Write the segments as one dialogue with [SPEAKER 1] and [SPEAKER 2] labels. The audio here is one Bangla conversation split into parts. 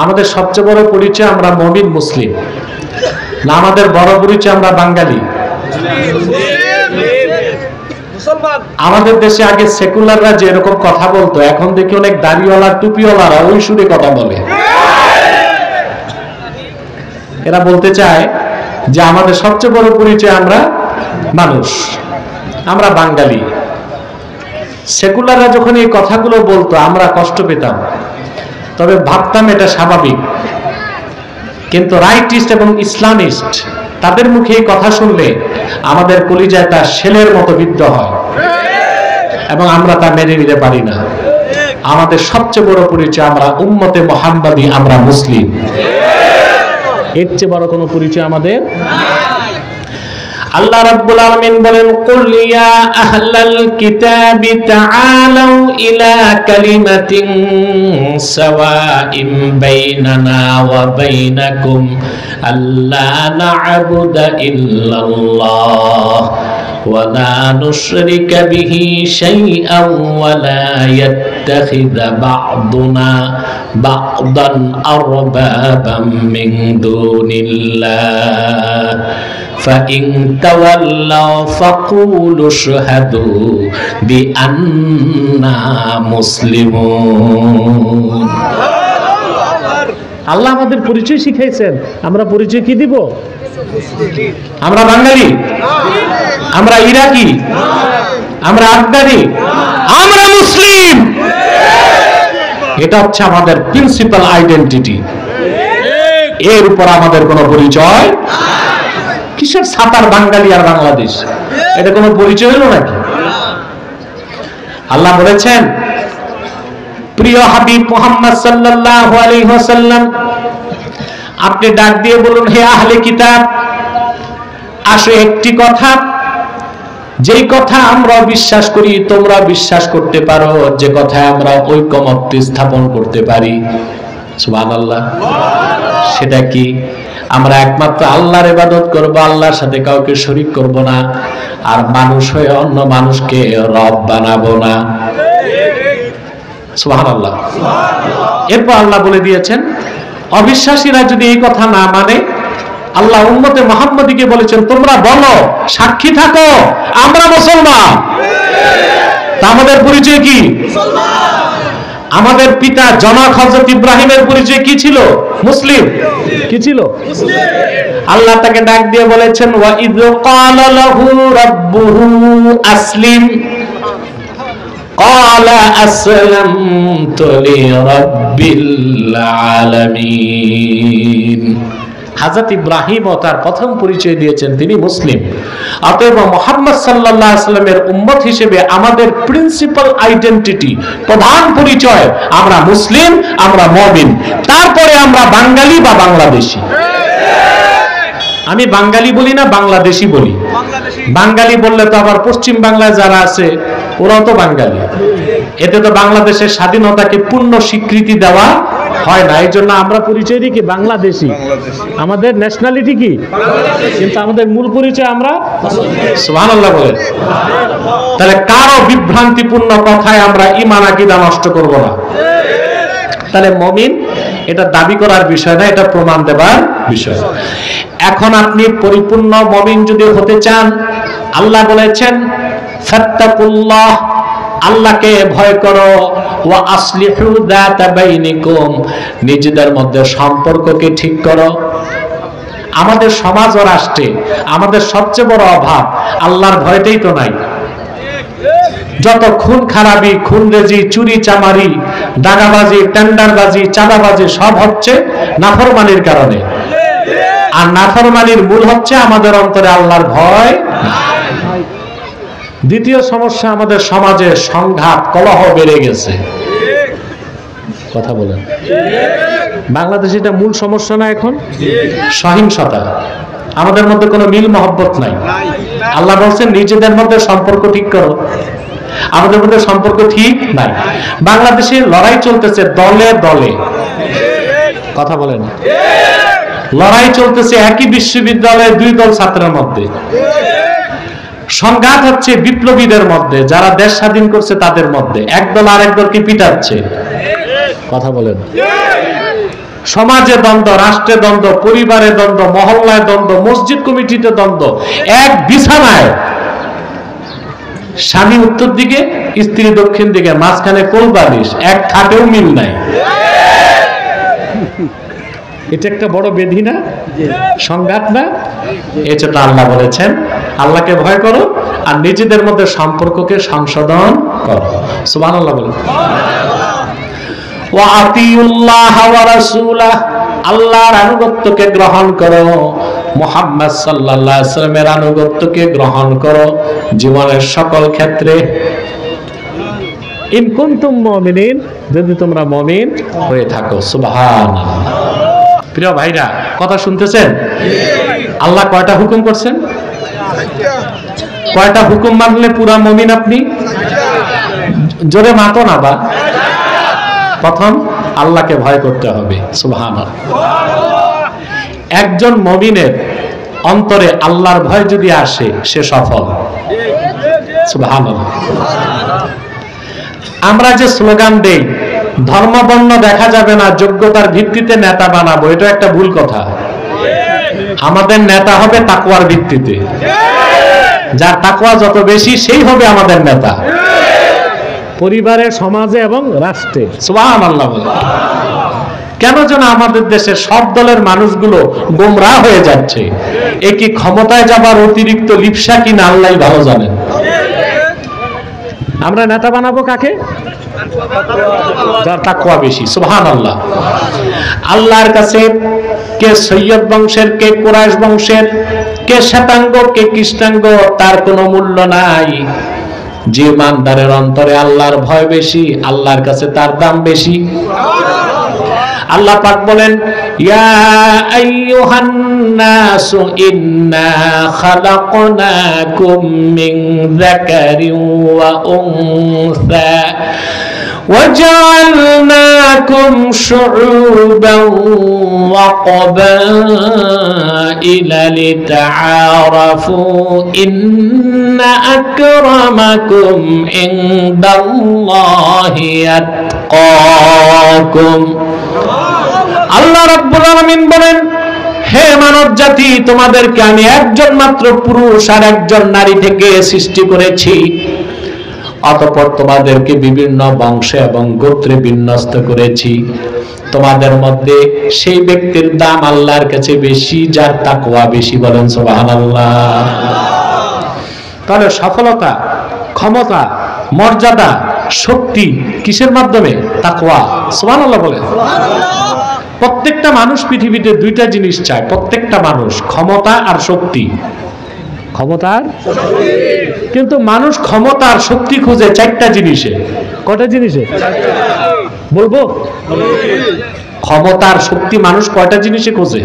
[SPEAKER 1] আমাদের সবচেয়ে বড় পরিচয় আমরা মুমিন মুসলিম না, আমাদের বড় পরিচয় আমরা বাঙালি। আমাদের দেশে আগে সেকুলাররা যে এরকম কথা বলতো, এখন দেখি অনেক দাড়িওয়ালা টুপিওয়ালারা ওই সুরে কথা বলে। এরা বলতে চায় যে আমাদের সবচেয়ে বড় পরিচয় আমরা মানুষ, আমরা বাঙালি। সেকুলাররা যখন এই কথাগুলো বলতো আমরা কষ্ট পেতাম, তবে ভাবতাম এটা স্বাভাবিক। কিন্তু রাইটিস্ট এবং ইসলামিস্ট তাদের মুখে এই কথা শুনলে আমাদের কলিজাটা শেলের মতো বিদ্ধ হয় এবং আমরা তা মেনে নিতে পারি না। আমাদের সবচেয়ে বড় পরিচয় আমরা উম্মতে মুহাম্মাদি, আমরা মুসলিম। এর চেয়ে বড় কোনো পরিচয় আমাদের। আল্লাহ রাব্বুল আলামিন বলেন, কুল ইয়া আহলাল কিতাবি তাআলাউ ইলা কালিমাতিন সাওয়াইন বাইনানা ওয়া বাইনাকুম আল্লা না'বুদা ইল্লাল্লাহ ওয়া লা নুশরিকা বিহি শাইআন ওয়া লা ইয়াত্তাখিযা বা'দুনা বা'দান আরবাবাম মিন দুনিল্লাহ فَإِن تَوَلَّوْا فَقُولُوا اشْهَدُوا بِأَنَّا مُسْلِمُونَ। আল্লাহ আমাদের পরিচয় শিখাইছেন, আমরা পরিচয় কি দিব? আমরা বাঙালি, আমরা ইরাকি, আমরা আফগানি, আমরা মুসলিম। এটা হচ্ছে আমাদের প্রিন্সিপাল আইডেন্টিটি। এর উপর আমাদের কোনো পরিচয়। কিসের সাতার বাঙালি আর বাংলাদেশ, এটা কোনো পরিচয় হলো নাকি? আল্লাহ বলেছেন, প্রিয় হাবিব মুহাম্মদ সাল্লাল্লাহু আলাইহি ওয়াসাল্লাম, আপনি ডাক দিয়ে বলুন, হে আহলে কিতাব, আসো একটি কথা, যেই কথা আমরা বিশ্বাস করি তোমরা বিশ্বাস করতে পারো, যে কথায় আমরা ঐকমত্য স্থাপন করতে পারি। সুবহানাল্লাহ। সেটা কি? আমরা একমাত্র আল্লাহর ইবাদত করব, আল্লাহর সাথে কাউকে শরীক করব না, আর মানুষ হয়ে অন্য মানুষকে রব বানাবো না। সুবহানাল্লাহ। এরপর আল্লাহ বলে দিয়েছেন, অবিশ্বাসীরা যদি এই কথা না মানে, আল্লাহ উম্মতে মুহাম্মাদীকে বলেছেন, তোমরা বলো, সাক্ষী থাকো, আমরা মুসলমান। তা আমাদের পরিচয় কি? আমাদের পিতা জনক হযরত ইব্রাহিমের পরিচয় কি ছিল? মুসলিম। কি ছিল? আল্লাহ তাকে ডাক দিয়ে বলেছেন, ওয়া ইয ক্বালা লাহু রাব্বুহু আসলিম ক্বালা আসলামতু লিরাব্বিল আলামিন। হযরত ইব্রাহিম ও তার প্রথম পরিচয় দিয়েছেন তিনি মুসলিম। অতএব মুহাম্মদ সাল্লাল্লাহু আলাইহি ওয়াসাল্লামের উম্মত হিসেবে আমাদের প্রিন্সিপাল আইডেন্টিটি, প্রধান পরিচয়, আমরা মুসলিম, আমরা মুমিন। তারপরে আমরা বাঙালি বা বাংলাদেশী। আমি বাঙালি বলি না, বাংলাদেশী বলি। বাঙালি বললে তো আবার পশ্চিম বাংলায় যারা আছে ওরাও তো বাঙালি। এতে তো বাংলাদেশের স্বাধীনতাকে পূর্ণ স্বীকৃতি দেওয়া হয় না। এই জন্য আমরা পরিচয় দিই কি? বাংলাদেশী। আমাদের ন্যাশনালিটি কি? কিন্তু আমাদের মূল পরিচয় আমরা। সুবহানাল্লাহ বলেন। তাহলে কারো বিভ্রান্তিপূর্ণ কথায় আমরা ঈমান আকীদা নষ্ট করব না। তাহলে মুমিন এটা দাবি করার বিষয় না, এটা প্রমাণ দেবার বিষয়। এখন আপনি পরিপূর্ণ মুমিন যদি হতে চান, আল্লাহ বলেছেন, ফাত্তাকুল্লাহ, আল্লাহকে ভয় করো, ওয়া আসলিহু যাতা বাইনিকুম, নিজেদের মধ্যে সম্পর্ককে ঠিক করো। আমাদের সমাজ ও রাষ্ট্রে আমাদের সবচেয়ে বড় অভাব আল্লাহর ভয়টাই তো নাই। যত খুন খারাপি, খুনরেজি, চুরি চামারি, দাগাবাজি, টেন্ডারবাজি, চাঁদাবাজি সব হচ্ছে নাফরমানির কারণে। আর নাফরমানির মূল হচ্ছে আমাদের অন্তরে আল্লাহর ভয়। দ্বিতীয় সমস্যা, আমাদের সমাজে সংঘাত, কলহ বেড়ে গেছে। কথা বলেন। বাংলাদেশে এটা মূল সমস্যা না এখন? সহিংসতা। আমাদের মধ্যে কোনো মিল মহব্বত নাই। আল্লাহ বলছেন নিজেদের মধ্যে সম্পর্ক ঠিক করো। আমাদের মধ্যে সম্পর্ক ঠিক নাই। বাংলাদেশে লড়াই চলতেছে দলে দলে। কথা বলেন। লড়াই চলতেছে একই বিশ্ববিদ্যালয়ে দুই দল ছাত্রের মধ্যে। সংঘাত হচ্ছে বিপ্লবীদের মধ্যে, যারা দেশ স্বাধীন করছে তাদের মধ্যে। একদল আরেক দলকে পিটাচ্ছে। কথা বলেন। সমাজে দ্বন্দ্ব, রাষ্ট্রে দ্বন্দ্ব, পরিবারে দ্বন্দ্ব, মহল্লায় দ্বন্দ্ব, মসজিদ কমিটিতে দ্বন্দ্ব, এক বিছানায় স্বামী উত্তর দিকে, স্ত্রী দক্ষিণ দিকে, মাঝখানে কোলবালিশ, এক খাটেও মিল নাই। এটা একটা বড় বেধি না, সংঘাত না? এটা তো আল্লাহ বলেছেন আল্লাহকে ভয় করো আর নিজেদের মধ্যে সম্পর্ককে সংশোধন করো। সুবহানাল্লাহ বলেন। ওয়া আতিউল্লাহ ওয়া রাসূলাহ, আল্লাহর আনুগত্যকে গ্রহণ করো, মুহাম্মদ সাল্লাল্লাহু আলাইহি ওয়াসাল্লামের আনুগত্যকে গ্রহণ করো জীবনের সকল ক্ষেত্রে। ইন কুনতুম মুমিনিন, যদি তোমরা মুমিন হয়ে থাকো। সুবহানাল্লাহ। প্রিয় ভাইরা, কথা শুনতেছেন? আল্লাহ কয়টা হুকুম করছেন? কয়টা হুকুম মানলে পুরা মুমিন আপনি? জোরে মাতো না বা। প্রথম, আল্লাহকে ভয় করতে হবে। সুবহানাল্লাহ। একজন মুমিনের অন্তরে আল্লাহর ভয় যদি আসে, সে সফল। সুবহানাল্লাহ। আমরা যে স্লোগান দেই, ধর্ম বর্ণ দেখা যাবে না, যোগ্যতার ভিত্তিতে নেতা বানাবো, এটা একটা ভুল কথা। আমাদের নেতা হবে তাকওয়ার ভিত্তিতে। যার তাকওয়া যত বেশি, সেই হবে আমাদের নেতা, পরিবারে, সমাজে এবং রাষ্ট্রে। সুবহানাল্লাহ। কেন যেন আমাদের দেশে সব দলের মানুষগুলো গোমরাহ হয়ে যাচ্ছে। এ কি ক্ষমতায় যাবার অতিরিক্ত লিপসা কিনা আল্লাহই ভালো জানেন। আমরা নেতা বানাবো কাকে? যার তাকওয়া বেশি। সুবহানাল্লাহ। আল্লাহর কাছে কে সৈয়দ বংশের, কে কুরাইশ বংশের, কে শ্বেতাঙ্গ, কে কৃষ্ণাঙ্গ, তার কোনো মূল্য নাই। যে ইমানদারের অন্তরে আল্লাহর ভয় বেশি, আল্লাহর কাছে তার দাম বেশি। আল্লাহ পাক বলেন, ইয়া আইয়ুহান নাসু ইন্না খালাকনাকুম মিন যাকারিন ওয়া উনসা وجعلناكم شعوبا وقبائل لتعارفوا إن أكرمكم عند الله أتقاكم। আল্লাহ রাব্বুল আলামিন বলেন, হে মানব জাতি, তোমাদেরকে আমি একজন মাত্র পুরুষ আর একজন নারী থেকে সৃষ্টি করেছি। অতঃপর তোমাদেরকে বিভিন্ন বংশে এবং গোত্রে বিন্যস্ত করেছি। তোমাদের মধ্যে সেই ব্যক্তির দাম আল্লাহর কাছে বেশি যার তাকওয়া বেশি। বলেন সুবহানাল্লাহ। তাহলে সফলতা, ক্ষমতা, মর্যাদা, শক্তি কিসের মাধ্যমে? তাকওয়া। সুবহানাল্লাহ বলেন। প্রত্যেকটা মানুষ পৃথিবীতে দুইটা জিনিস চায়। প্রত্যেকটা মানুষ, ক্ষমতা আর শক্তি। ক্ষমতার, কিন্তু মানুষ ক্ষমতার শক্তি খুঁজে চারটা জিনিসে। কয়টা জিনিসে বলবো? ক্ষমতার শক্তি মানুষ কয়টা জিনিসে খোঁজে?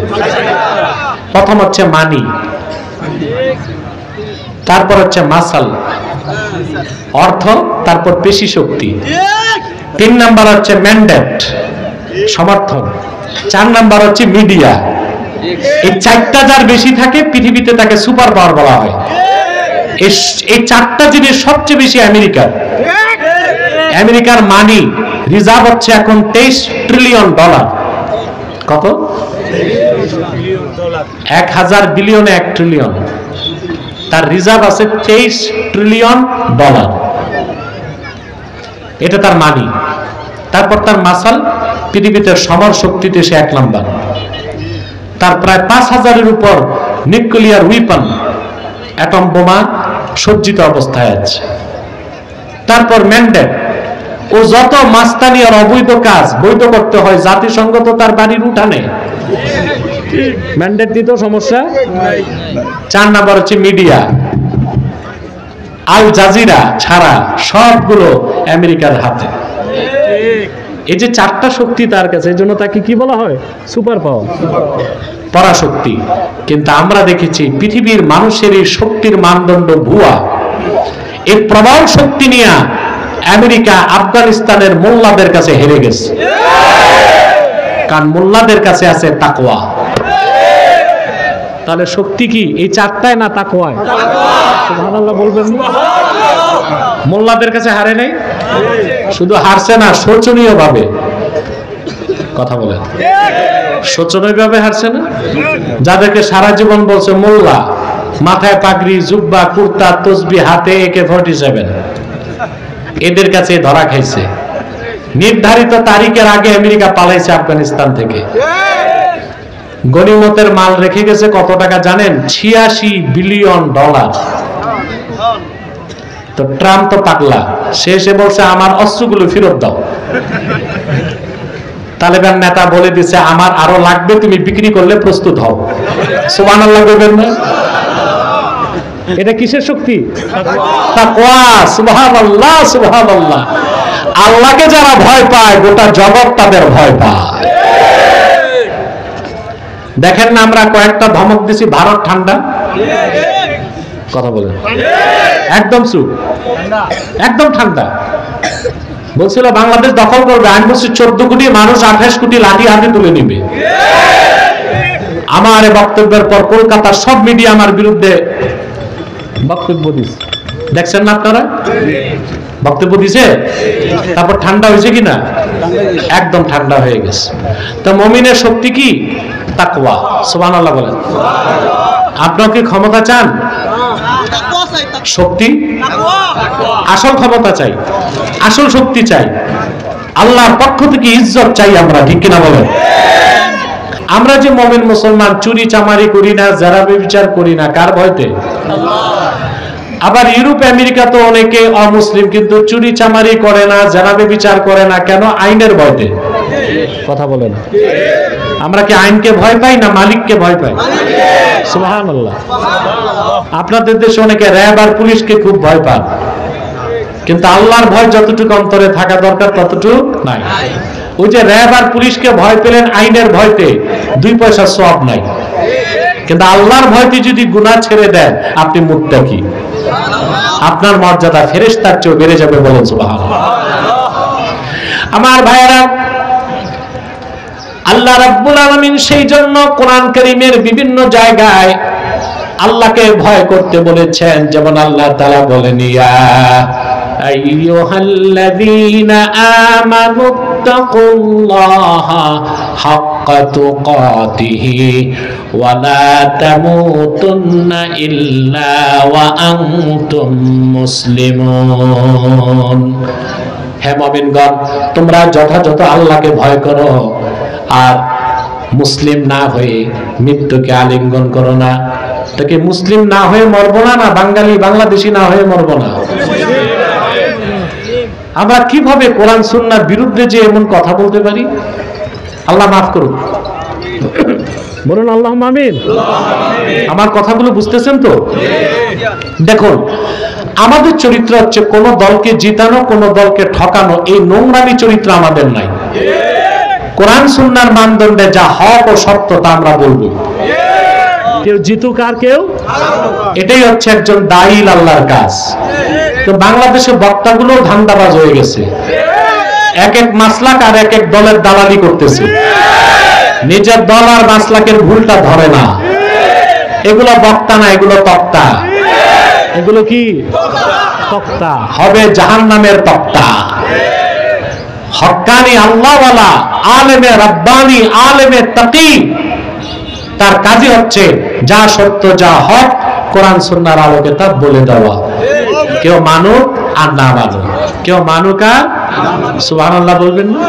[SPEAKER 1] প্রথম হচ্ছে মানি, তারপর হচ্ছে মাসাল, অর্থ, তারপর পেশি শক্তি, 3 নাম্বার হচ্ছে ম্যান্ডেট, সমর্থন, 4 নাম্বার হচ্ছে মিডিয়া। এই চারটা যার বেশি থাকে পৃথিবীতে তাকে সুপার পাওয়ার বলা হয়। এই চারটা জিনিস সবচেয়ে বেশি আমেরিকার। আমেরিকার মানি রিজার্ভ হচ্ছে এখন $23 ট্রিলিয়ন। কত? 1000 বিলিয়নে 1 ট্রিলিয়ন। তার রিজার্ভ আছে $23 ট্রিলিয়ন। এটা তার মানি। তারপর তার মাসাল, পৃথিবীতে সমর শক্তিতে সে 1 নাম্বার। তার প্রায় 5000-এর উপর নিউক্লিয়ার উইপন, অ্যাটম বোমা সজ্জিত অবস্থায় আছে। তারপর ম্যান্ডেট, ও যত মাস্তানি আর অবৈধ কাজ বৈধ করতে হয়, জাতিসংঘ তো তার বাড়ির উঠানে। ম্যান্ডেট দিত, সমস্যা। 4 নাম্বার হচ্ছে মিডিয়া। আল জাজিরা ছাড়া সবগুলো আমেরিকার হাতে। এই যে 4টা শক্তি তার কাছে, এই জন্য তাকে কি বলা হয়? সুপার পাওয়ার, পরাশক্তি। কিন্তু আমরা দেখেছি পৃথিবীর মানুষের এই শক্তির মানদণ্ড ভুয়া। এই প্রবল শক্তি নিয়ে আমেরিকা আফগানিস্তানের মোল্লাদের কাছে হেরে গেছে, কারণ মোল্লাদের কাছে আছে তাকওয়া। তাহলে শক্তি কি এই 4টায় না তাকওয়ায়? সুবহানাল্লাহ বলবেন। মোল্লাদের কাছে হারে নাই, শুধু হারছে না, শোচনীয় ভাবে। কথা বলেন, শোচনীয়ভাবে হারছে না? যাদেরকে সারা জীবন বলছে মোল্লা, মাথায় পাগড়ি, জুব্বা, কুর্তা, তসবি, হাতে AK-47, এদের কাছে ধরা খাইছে। নির্ধারিত তারিখের আগে আমেরিকা পালাইছে আফগানিস্তান থেকে। গনিমতের মাল রেখে গেছে কত টাকা জানেন? $86 বিলিয়ন। তো ট্রাম্প তো পাগলা, সে এসে বলছে আমার অস্ত্রগুলো ফেরত দাও। তালেবান নেতা বলে দিছে আমার আরো লাগবে, তুমি বিক্রি করলে প্রস্তুত হও। সুবহানাল্লাহ বলবেন না? এটা কিসের শক্তি? তাকওয়া। সুবহানাল্লাহ, সুবহানাল্লাহ। আল্লাহকে যারা ভয় পায় গোটা জগৎ তাদের ভয় পায়। দেখেন না আমরা কয়েকটা ধমক দিছি, ভারত ঠান্ডা। কথা বলেন, একদম চুপ, একদম ঠান্ডা। বলছিল বাংলাদেশ দখল করবে, আমি বলছি 14 কোটি মানুষ 28 কোটি লাঠি হাতে তুলে নিবে। আমার বক্তব্যের পর কলকাতার সব মিডিয়া আমার বিরুদ্ধে বক্তব্য দিচ্ছে, দেখছেন না আপনারা? বক্তব্য দিছে, তারপর ঠান্ডা হয়েছে কিনা? একদম ঠান্ডা হয়ে গেছে। তো মুমিনের শক্তি কি? তাকওয়া। সুবহানাল্লাহ বলেন। আপনারা কি ক্ষমতা চান? শক্তি, আসল ক্ষমতা চাই, আসল শক্তি চাই, আল্লাহর পক্ষ থেকে ইজ্জত চাই আমরা, ঠিক কিনা বলেন? আমরা যে মুমিন মুসলমান চুরি চামারি করি না, যারা ব্যভিচার করি না, কার ভয়তে? আবার ইউরোপ আমেরিকা তো অনেকে অমুসলিম কিন্তু চুরি চামারি করে না, যারা ব্যভিচার করে না, কেন? আইনের ভয়তে। কথা বলেন। আমরা কি আইনকে ভয় পাই না মালিককে ভয় পাই? সুবহানাল্লাহ। আপনাদের দেশে অনেকে র্যাব আর পুলিশকে খুব ভয় পান, কিন্তু আল্লাহর ভয় যতটুকু অন্তরে থাকা দরকার ততটুকু নাই। ওই যে র্যাব আর পুলিশকে ভয় পেলেন আইনের ভয়তে, 2 পয়সা সওয়াব নাই। কিন্তু আল্লাহর ভয়তে যদি গুনাহ ছেড়ে দেন আপনি মুত্তাকি, আপনার মর্যাদা ফেরেশতার চেয়ে বেড়ে যাবে। বলেন সুবহানাল্লাহ। আমার ভাইয়েরা, আল্লাহ রাব্বুল আলামিন সেই জন্য কোরআন কারীমের বিভিন্ন জায়গায় আল্লাহকে ভয় করতে বলেছেন। যেমন আল্লাহ তাআলা বলেন, ইয়া আইয়ুহাল্লাযীনা আমানুত্তাকুল্লাহা হাক্কা তুকাতিহি ওয়া লা তামুতুন্না ইল্লা ওয়া আনতুম মুসলিমুন। হে মুমিনগণ, তোমরা যথাযথ আল্লাহকে ভয় করো আর মুসলিম না হয়ে মৃত্যুকে আলিঙ্গন করো না। তাকে মুসলিম না হয়ে মরবো না, না বাঙালি বাংলাদেশি না হয়ে মরবো না। আমরা কিভাবে কোরআন সুন্নাহর বিরুদ্ধে যে এমন কথা বলতে পারি? আল্লাহ মাফ করুন। বলুন আল্লাহুম্মা আমিন। আমার কথাগুলো বুঝতেছেন তো? দেখুন, আমাদের চরিত্র হচ্ছে কোন দলকে জিতানো, কোন দলকে ঠকানো, এই নোংরামি চরিত্র আমাদের নাই। কোরআন সুন্নাহর মানদণ্ডে যা হক ও সত্য তা আমরা বলবো। কেউ জিতুক আর কেউ, এটাই হচ্ছে একজন দাঈল আল্লাহর কাজ। তো বাংলাদেশে বক্তাগুলো ধান্দাবাজ হয়ে গেছে, এক এক মাসলাক আর এক এক দলের দালালি করতেছে, নিজের দল আর মাসলাকের ভুলটা ধরে না। এগুলো বক্তা না, এগুলো তক্তা। এগুলো কি? তক্তা। হবে জাহান্নামের তক্তা। হক্কানি আল্লাহওয়ালা আলেমে রাব্বানি আলেমে তাকি, তার কাজই হচ্ছে যা সত্য যা হক কোরআন সুন্নাহর আলোকে তা বলে দেওয়া। কেউ মানুক আর না মানুক, কেউ মানুক আর সুবহানাল্লাহ বলবেন না।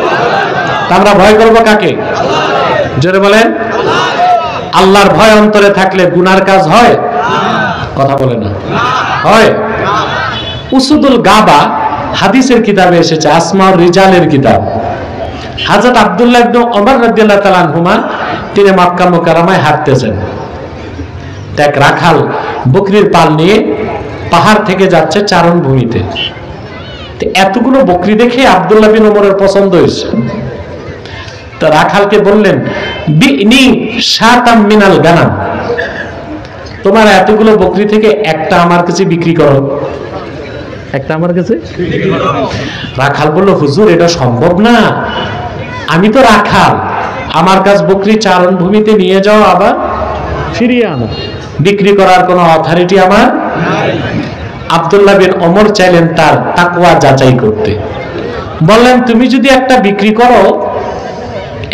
[SPEAKER 1] আমরা ভয় করবো কাকে? জোরে বলেন। আল্লাহর ভয় অন্তরে থাকলে গুনার কাজ হয়? কথা বলে না, হয়? উসুদুল গাবা হাদিসের কিতাবে এসেছে, আসমাউর রিজালের কিতাব। হযরত আব্দুল্লাহ ইবনে ওমর রাদিয়াল্লাহু তাআলা আনহুমা তিনি মক্কা মুকাররমায় হাঁটতেছেন। এক রাখাল বকরির পাল নিয়ে পাহাড় থেকে যাচ্ছে চারণ ভূমিতে। এতগুলো বকরি দেখে আব্দুল্লাহ বিন ওমরের পছন্দ হয়েছে। তো রাখালকে বললেন, বিনি শাতাম মিনাল গানাম, তোমার এতগুলো বকরি থেকে একটা আমার কাছে বিক্রি করো, একটা আমার কাছে। রাখাল বলল, হুজুর এটা সম্ভব না, আমি তো রাখাল, আমার কাছে বকরি চারণ ভূমিতে নিয়ে যাও আবার ফিরিয়ে আনো, বিক্রি করার কোনো অথরিটি আমার নাই। আব্দুল্লাহ বিন ওমর চাইলেন তার তাকওয়া যাচাই করতে। বললেন, তুমি যদি একটা বিক্রি করো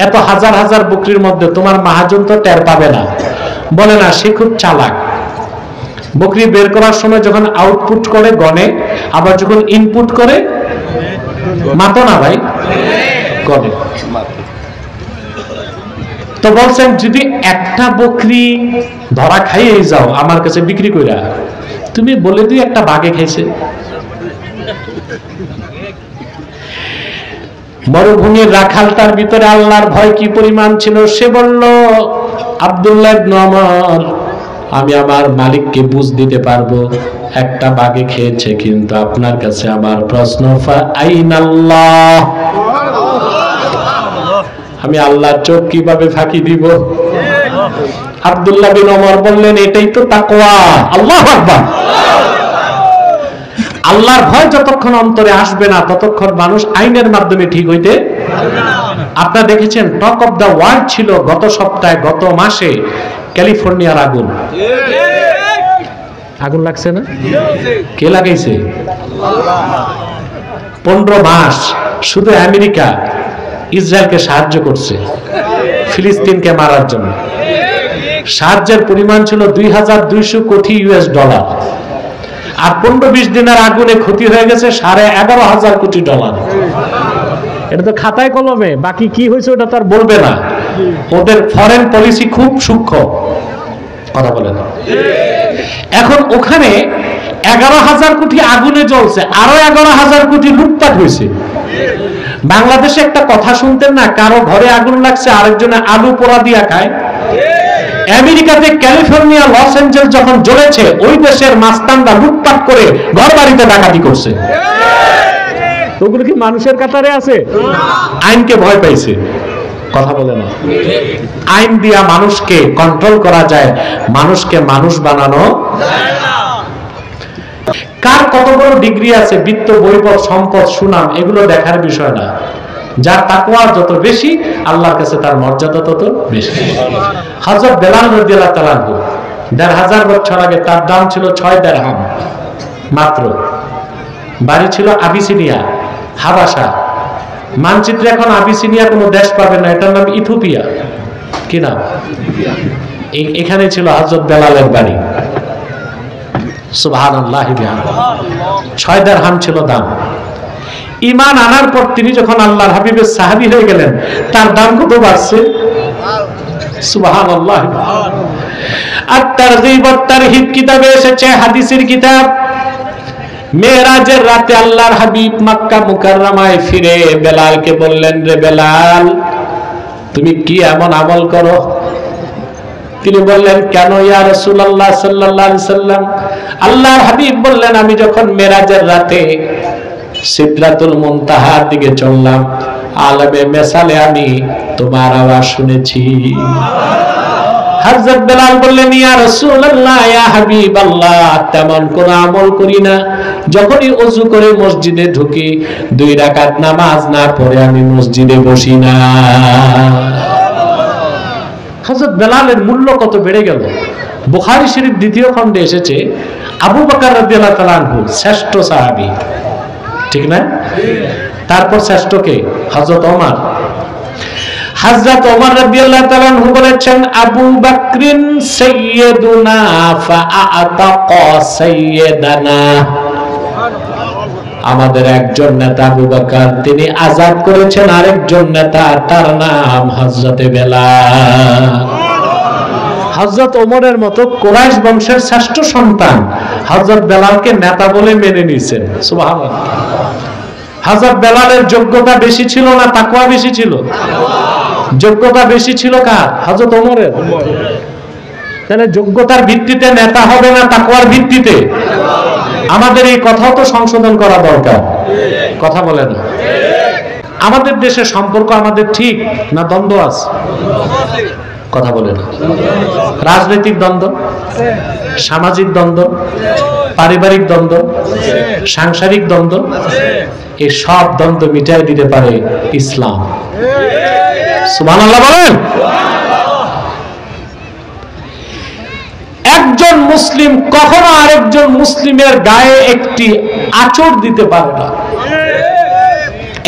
[SPEAKER 1] এত হাজার হাজার বকরির মধ্যে তোমার মাহাজন তো টের পাবে না। বলে না, সে খুব চালাক। বকরি বের করার সময় যখন আউটপুট করে গনে, আবার যখন ইনপুট করে মাতো না ভাই, গনে। তো বলছেন যদি একটা বকরি ধরা খাইয়ে যাও আমার কাছে বিক্রি কইরা, তুমি বলে দিই একটা বাঘে খাইছে। মরুভূমির রাখালটার ভিতরে আল্লাহর ভয় কি পরিমাণ ছিল। সে বলল, আব্দুল্লাহ ইবনে ওমর, আমি আমার মালিককে বুঝ দিতে পারবো, একটা বাঘে খেয়েছে, কিন্তু আপনার কাছে আমার প্রশ্ন, আইনাল্লাহ, আমি আল্লাহর চোখ কিভাবে ফাঁকি দিব? আব্দুল্লাহ বিন ওমর বললেন, এটাই তো তাকওয়া। আল্লাহু আকবার। আল্লাহর ভয় যতক্ষণ অন্তরে আসবে না ততক্ষণ মানুষ আইনের মাধ্যমে ঠিক হইতে। আপনারা দেখেছেন টক অফ দা ওয়ার্ল্ড ছিল গত সপ্তাহে, গত মাসে ক্যালিফোর্নিয়ার আগুন। আগুন লাগছে না? কে লাগাইছে? 15 মাস শুধু আমেরিকা ইসরায়েলকে সাহায্য করছে ফিলিস্তিনকে মারার জন্য। সাহায্যের পরিমাণ ছিল 2200 কোটি ইউএস ডলার। আর 15-20 দিনের আগুনে ক্ষতি হয়ে গেছে 11,500 কোটি ডলার। এটা তো খাতায় কলমে, বাকি কি হয়েছে ওটা তো আর বলবে না। ওদের ফরেন পলিসি খুব সূক্ষ্ম, কথা বলে না। এখন ওখানে 11,000 কোটি আগুনে জ্বলছে, আরো 11,000 কোটি লুটপাট হয়েছে। বাংলাদেশে একটা কথা শুনতেন না, কারো ঘরে আগুন লাগছে আরেকজনে আলু পোড়া দিয়া খায়। আমেরিকাতে ক্যালিফোর্নিয়া লস এঞ্জেলস যখন জ্বলেছে, ওই দেশের মাস্তানরা লুটপাট করে ঘর বাড়িতে ডাকাতি করছে। ওগুলো কি মানুষের কাতারে আছে? আইনকে ভয় পাইছে, কথা বলে না। আইন দিয়া মানুষকে কন্ট্রোল করা যায়, মানুষকে মানুষ বানানো যায় না। কার কত বড় ডিগ্রি আছে, বিত্ত, বৈভব, সম্পদ, সুনাম, এগুলো দেখার বিষয় না। যার তাকওয়া যত বেশি, আল্লাহর কাছে তার মর্যাদা তত বেশি। হযরত বেলাল রাদিয়াল্লাহু তাআলা 1500 বছর আগে তার দাম ছিল 6 দিরহাম মাত্র। বাড়ি ছিল আবিসিনিয়া, হাবাসা। মানচিত্রে এখন আবিসিনিয়া কোনো দেশ পাবে না, এটার নাম ইথিওপিয়া। কি নাম? এখানে ছিল হযরত বেলালের বাড়ি। সুবহানাল্লাহ, 6 দিরহাম ছিল দাম। ঈমান আনার পর তিনি যখন আল্লাহর হাবিবের সাহাবী হয়ে গেলেন, তার দাম কত বাড়ছে? সুবহানাল্লাহ। আর তারগীব ওয়াত তারহিব কিতাবে এসেছে, হাদিসের কিতাব, মেরাজের রাতে আল্লাহর হাবিব মক্কা মুকাররমায় ফিরে বেলালকে বললেন, রে বেলাল, তুমি কি এমন আমল করো? তিনি বললেন, কেন ইয়া রাসূলুল্লাহ সাল্লাল্লাহু আলাইহি সাল্লাম? আল্লাহর হাবিব বললেন, আমি যখন মেরাজের রাতে সিদরাতুল মুনতাহার দিকে চললাম, আলামে মেসালে আমি তোমার আওয়াজ শুনেছি। হযরত বেলাল বললেন, ইয়া রাসূলুল্লাহ, ইয়া হাবিবাল্লাহ, তেমন কোন আমল করি না। যখনই ওযু করে মসজিদে ঢুকি, 2 রাকাত নামাজ না পড়ে আমি মসজিদে বসি না। হযরত বেলালের মূল্য কত বেড়ে গেল। বুখারী শরীফ 2য় খণ্ডে এসেছে, আবু বকর রাদিয়াল্লাহু তাআলা আনহু শ্রেষ্ঠ সাহাবী, ঠিক না? তারপর শ্রেষ্ঠ কে? হযরত ওমর। হযরত ওমর রাদিয়াল্লাহু তাআলা আনহু বলেছেন, আবু বকরিন সাইয়্যিদুনা ফাআতাকা সাইয়্যিদানা। আমাদের একজন নেতা আবু বকর, তিনি আযাদ করেছেন আরেকজন নেতা, তার নাম হযরতে বেলাল। হযরত ওমরের মতো কুরাইশ বংশের শ্রেষ্ঠ সন্তান হযরত বেলালকে নেতা বলে মেনে নিয়েছেন। সুবহানাল্লাহ। হযরত বেলালের যোগ্যতা বেশি ছিল না তাকওয়া বেশি ছিল? যোগ্যতা বেশি ছিল কার? হযরত ওমরের। তাহলে যোগ্যতার ভিত্তিতে নেতা হবে না তাকওয়ার ভিত্তিতে? আমাদের এই কথাও তো সংশোধন করা দরকার, কথা বলে না। আমাদের দেশে সম্পর্ক আমাদের ঠিক না দ্বন্দ্ব আছে? কথা বলে না। রাজনৈতিক দ্বন্দ্ব, সামাজিক দ্বন্দ্ব, পারিবারিক দ্বন্দ্ব, সাংসারিক দ্বন্দ্ব, এই সব দ্বন্দ্ব মিটাই দিতে পারে ইসলাম। সুবহানাল্লাহ বলেন। একজন মুসলিম কখনো আরেকজন মুসলিমের গায়ে একটি আঁচড় দিতে পারে না,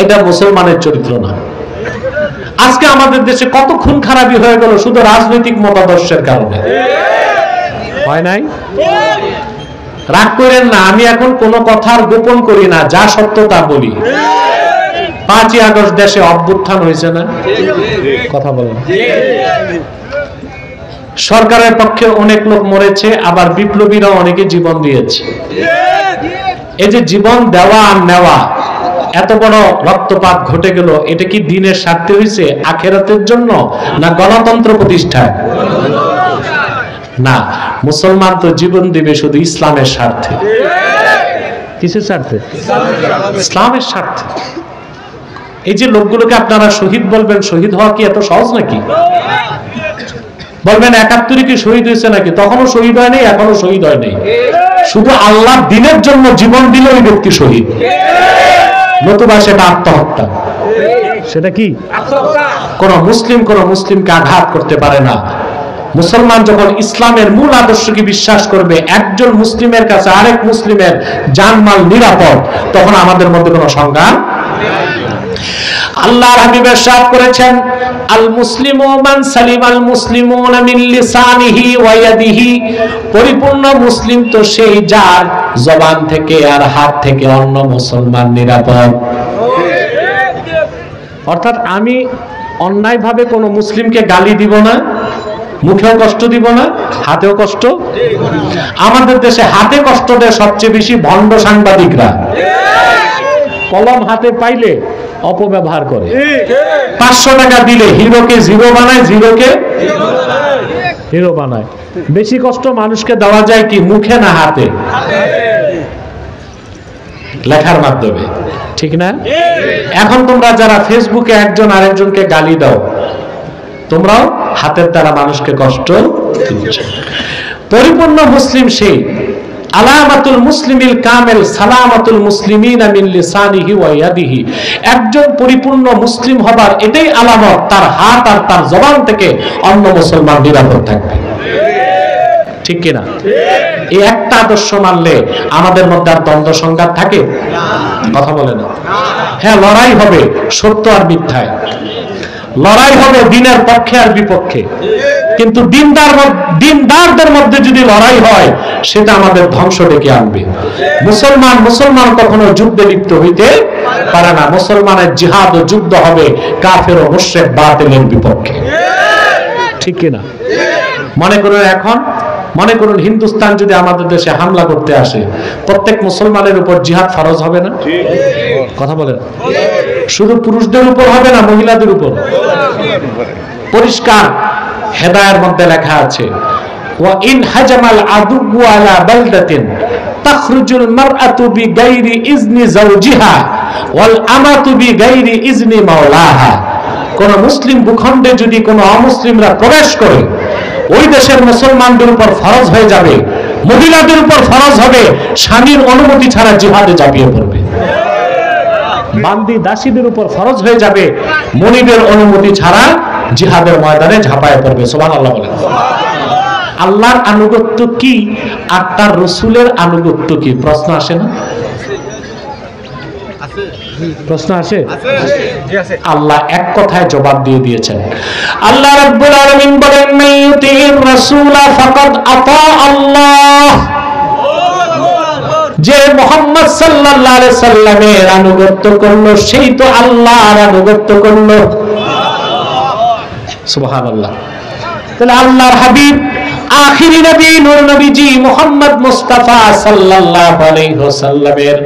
[SPEAKER 1] এটা মুসলমানের চরিত্র না। আজকে আমাদের দেশে কত খুন খারাপি হয়ে গেল শুধু রাজনৈতিক মতাদর্শের কারণে, হয় নাই? রাগ করেন না, আমি এখন কোনো কথার গোপন করি না, যা সত্য তা বলি। 5ই আগস্ট দেশে অভ্যুত্থান হয়েছে না? কথা বলেন। সরকারের পক্ষে অনেক লোক মরেছে, আবার বিপ্লবীরা অনেকে জীবন দিয়েছে। এই যে জীবন দেওয়া আর নেওয়া, এত বড় রক্তপাত ঘটে গেল, এটা কি দিনের স্বার্থে হয়েছে, আখেরাতের জন্য, না গণতন্ত্র প্রতিষ্ঠায়? না, মুসলমান তো জীবন দিবে শুধু ইসলামের স্বার্থে। কিসের স্বার্থে? ইসলামের স্বার্থে। এই যে লোকগুলোকে আপনারা শহীদ বলবেন, শহীদ হওয়া কি এত সহজ নাকি? বলবেন ৭১ কি শহীদ হয়েছে নাকি? তখনও শহীদ হয় নাই, এখনো শহীদ হয় নাই। শুধু আল্লাহ দিনের জন্য জীবন দিলে ওই ব্যক্তি শহীদ, নতুবা সেটা আত্মহত্যা। সেটা কি? কোন মুসলিমকে আঘাত করতে পারে না। মুসলমান যখন ইসলামের মূল আদর্শকে বিশ্বাস করবে, একজন মুসলিমের কাছে আরেক মুসলিমের জানমাল নিরাপদ, তখন আমাদের মধ্যে কোনো সংঘাত। আল্লাহর হাবিব ইরশাদ করেছেন, আল মুসলিমু মান সালিমাল মুসলিমুনা মিন লিসানিহি ওয়া ইয়াদিহি, পরিপূর্ণ মুসলিম তো সেই যার জবান থেকে আর হাত থেকে অন্য মুসলমান নিরাপদ। অর্থাৎ আমি অন্যায়ভাবে কোনো মুসলিমকে গালি দিব না, মুখেও কষ্ট দিব না, হাতেও কষ্ট। আমাদের দেশে হাতে কষ্ট দেয় সবচেয়ে বেশি ভণ্ড সাংবাদিকরা। কলম হাতে পাইলে অপব্যবহার করে। 500 টাকা দিলে হিরোকে জিরো বানায়, জিরোকে হিরো বানায়। বেশি কষ্ট মানুষকে দেওয়া যায় কি, মুখে না হাতে? লেখার মাধ্যমে, ঠিক না? এখন তোমরা যারা ফেসবুকে একজন আরেকজনকে গালি দাও, তোমরাও হাতের দ্বারা মানুষকে কষ্ট দিচ্ছ। পরিপূর্ণ মুসলিম সেই, আলামাতুল মুসলিমিল কামিল সালামাতুল মুসলিমিনা মিন লিসানিহি ওয়া ইয়াদিহি। একজন পরিপূর্ণ মুসলিম হবার এটাই আলামত, তার হাত আর তার জবান থেকে অন্য মুসলমান নিরাপদ থাকবে। ঠিক কিনা? এই একটা আদর্শ মানলে আমাদের মধ্যে আর দ্বন্দ্ব সংঘাত থাকে? কথা বলে না। হ্যাঁ, লড়াই হবে সত্য আর মিথ্যায়, লড়াই হবে দিনের পক্ষে আর বিপক্ষে, কিন্তু দিনদারদের মধ্যে যদি লড়াই হয়, সেটা আমাদের ধ্বংস ডেকে আনবে। মুসলমান কখনো যুদ্ধে লিপ্ত হইতে পারে না। মুসলমানের জিহাদ ও যুদ্ধ হবে কাফের ও মুশরিক বাতিলের বিপক্ষে। ঠিক কিনা? মনে করুন হিন্দুস্তান যদি আমাদের দেশে হামলা করতে আসে, প্রত্যেক মুসলমানের উপর জিহাদ ফরজ হবে না? কথা বলেন। শুধু পুরুষদের উপর হবে না, মহিলাদের উপর। পরিষ্কার হেদায়ের মধ্যে লেখা আছে, ওয়া ইন হাজামাল আদুউ আলা বালদাতিন তাখরুজুল মারআতু বিগাইরি ইজনি যাওজিহা ওয়াল আমাতু বিগাইরি ইজনি মাওলাহা। কোন মুসলিম ভূখণ্ডে যদি কোন অমুসলিমরা প্রবেশ করে, ওই দেশের মুসলমানদের উপর ফরজ হয়ে যাবে, মহিলাদের উপর ফরজ হবে, স্বামীর অনুমতি ছাড়া জিহাদে ঝাঁপিয়ে পড়বে। বান্দি দাসীদের উপর ফরজ হয়ে যাবে, মনিবের অনুমতি ছাড়া জিহাদের ময়দানে ঝাঁপায় পড়বে। সুবহানাল্লাহ বলেন। আল্লাহর আনুগত্য কি আর তার রাসূলের আনুগত্য কি? প্রশ্ন আসে না? প্রশ্ন আসে? আল্লাহ এক কথায় জবাব দিয়ে দিয়েছেন। আল্লাহ রাব্বুল আলামিন বলেন, মাইয়ুতির রাসূলা ফাকাদ আতা আল্লাহ। যে মুহাম্মদ সাল্লাল্লাহু আলাইহি সাল্লামের আনুগত্য করলো, সেই তো আল্লাহর আনুগত্য করলো। সুবহানাল্লাহ। তাহলে আল্লাহর হাবিব আখিরি নবী নূর নবীজি মুহাম্মদ মুস্তাফা সাল্লাল্লাহু আলাইহি ওয়াসাল্লামের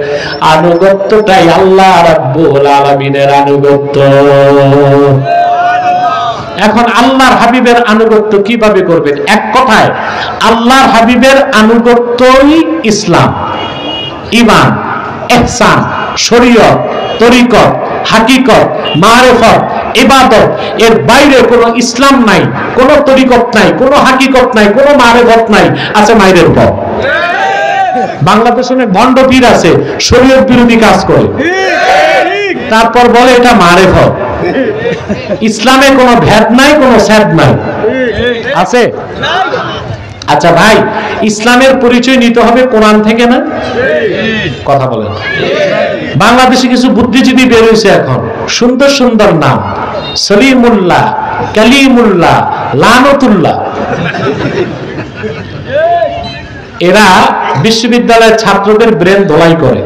[SPEAKER 1] আনুগত্যটাই আল্লাহ রাব্বুল আলামিনের আনুগত্য। এখন আল্লাহর হাবিবের আনুগত্য কিভাবে করবেন? এক কথায় আল্লাহর হাবিবের আনুগত্যই ইসলাম, ঈমান, ইহসান, শরীয়ত, তরিকত, হাকিকত, মারিফত, ইবাদত। এর বাইরে কোনো ইসলাম নাই, কোনো তরিকত নাই, কোনো হাকিকত নাই, কোনো মারিফত নাই, আছে মাইরের পথ। বাংলাদেশে অনেক ভণ্ড পীর আছে, শরীয়ত বিরোধী কাজ করে, তারপর বলে এটা মারিফত। ইসলামে কোনো ভেদ নাই, কোনো স্যাদ নাই, আছে? আচ্ছা ভাই, ইসলামের পরিচয় নিতে হবে কোরআন থেকে না? কথা বলেন। বাংলাদেশে কিছু বুদ্ধিজীবী বের হয়েছে এখন, সুন্দর সুন্দর নাম, সলিমুল্লাহ, কালিমুল্লাহ, লানতুল্লাহ, এরা বিশ্ববিদ্যালয়ের ছাত্রদের ব্রেন ধোলাই করে।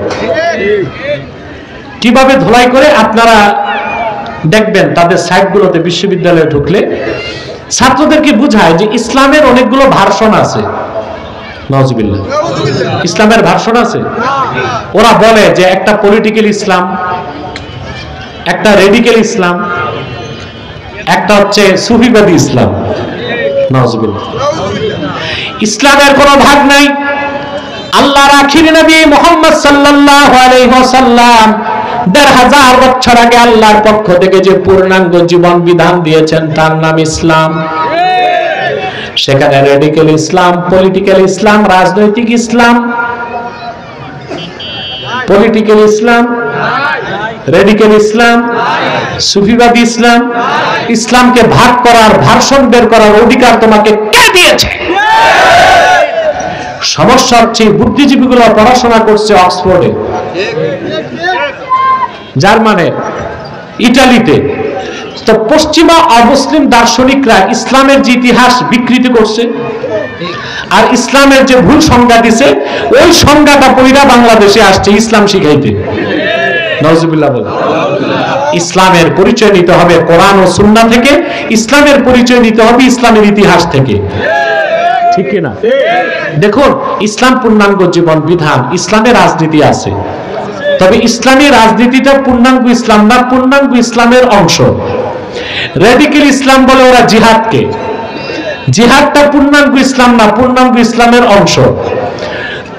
[SPEAKER 1] কিভাবে ধোলাই করে আপনারা দেখবেন তাদের সাইটগুলোতে, বিশ্ববিদ্যালয়ে ঢুকলে ছাত্রদেরকে বুঝায় যে ইসলামের অনেকগুলো ভার্সন আছে। নাউজুবিল্লাহ, ইসলামের ভার্সন আছে। ওরা বলে যে একটা পলিটিক্যাল ইসলাম, একটা রেডিক্যাল ইসলাম, একটা হচ্ছে সুফিবাদী ইসলাম। নাউজুবিল্লাহ, ইসলামের কোনো ভাগ নাই। আল্লাহর আখির নবী মুহাম্মদ সাল্লাল্লাহু আলাইহি ওয়াসাল্লাম ১৫০০ বছর আগে আল্লাহর পক্ষ থেকে যে পূর্ণাঙ্গ জীবন বিধান দিয়েছেন তার নাম ইসলাম। সেখানে রেডিক্যাল ইসলাম, পলিটিক্যাল ইসলাম, রাজনৈতিক ইসলাম, পলিটিক্যাল ইসলাম, রেডিক্যাল ইসলাম, সুফিবাদী ইসলাম, ইসলামকে ভাগ করার, ভার্সন বের করার অধিকার তোমাকে কে দিয়েছে? সমস্যা হচ্ছে বুদ্ধিজীবীগুলো পড়াশোনা করছে অক্সফোর্ডে, জার্মানে, ইটালিতে। তো পশ্চিমা অমুসলিম দার্শনিকরা ইসলামের যে ইতিহাস বিকৃতি করছে আর ইসলামের যে ভুল সংজ্ঞা দিছে, ওই সংজ্ঞাটা পয়রা বাংলাদেশে আসছে ইসলাম শিখাইতে। নাউজুবিল্লাহ বলে। ইসলামের পরিচয় নিতে হবে কোরআন ও সুন্নাহ থেকে, ইসলামের পরিচয় নিতে হবে ইসলামের ইতিহাস থেকে, ঠিক কি না? দেখুন, ইসলাম পূর্ণাঙ্গ জীবন বিধান, ইসলামের রাজনীতি আছে, তবে ইসলামী রাজনীতিটা পূর্ণাঙ্গ ইসলাম না, পূর্ণাঙ্গ ইসলামের অংশ। রেডিক্যাল ইসলাম বলে ওরা জিহাদকে, জিহাদটা পূর্ণাঙ্গ ইসলাম না, পূর্ণাঙ্গ ইসলামের অংশ।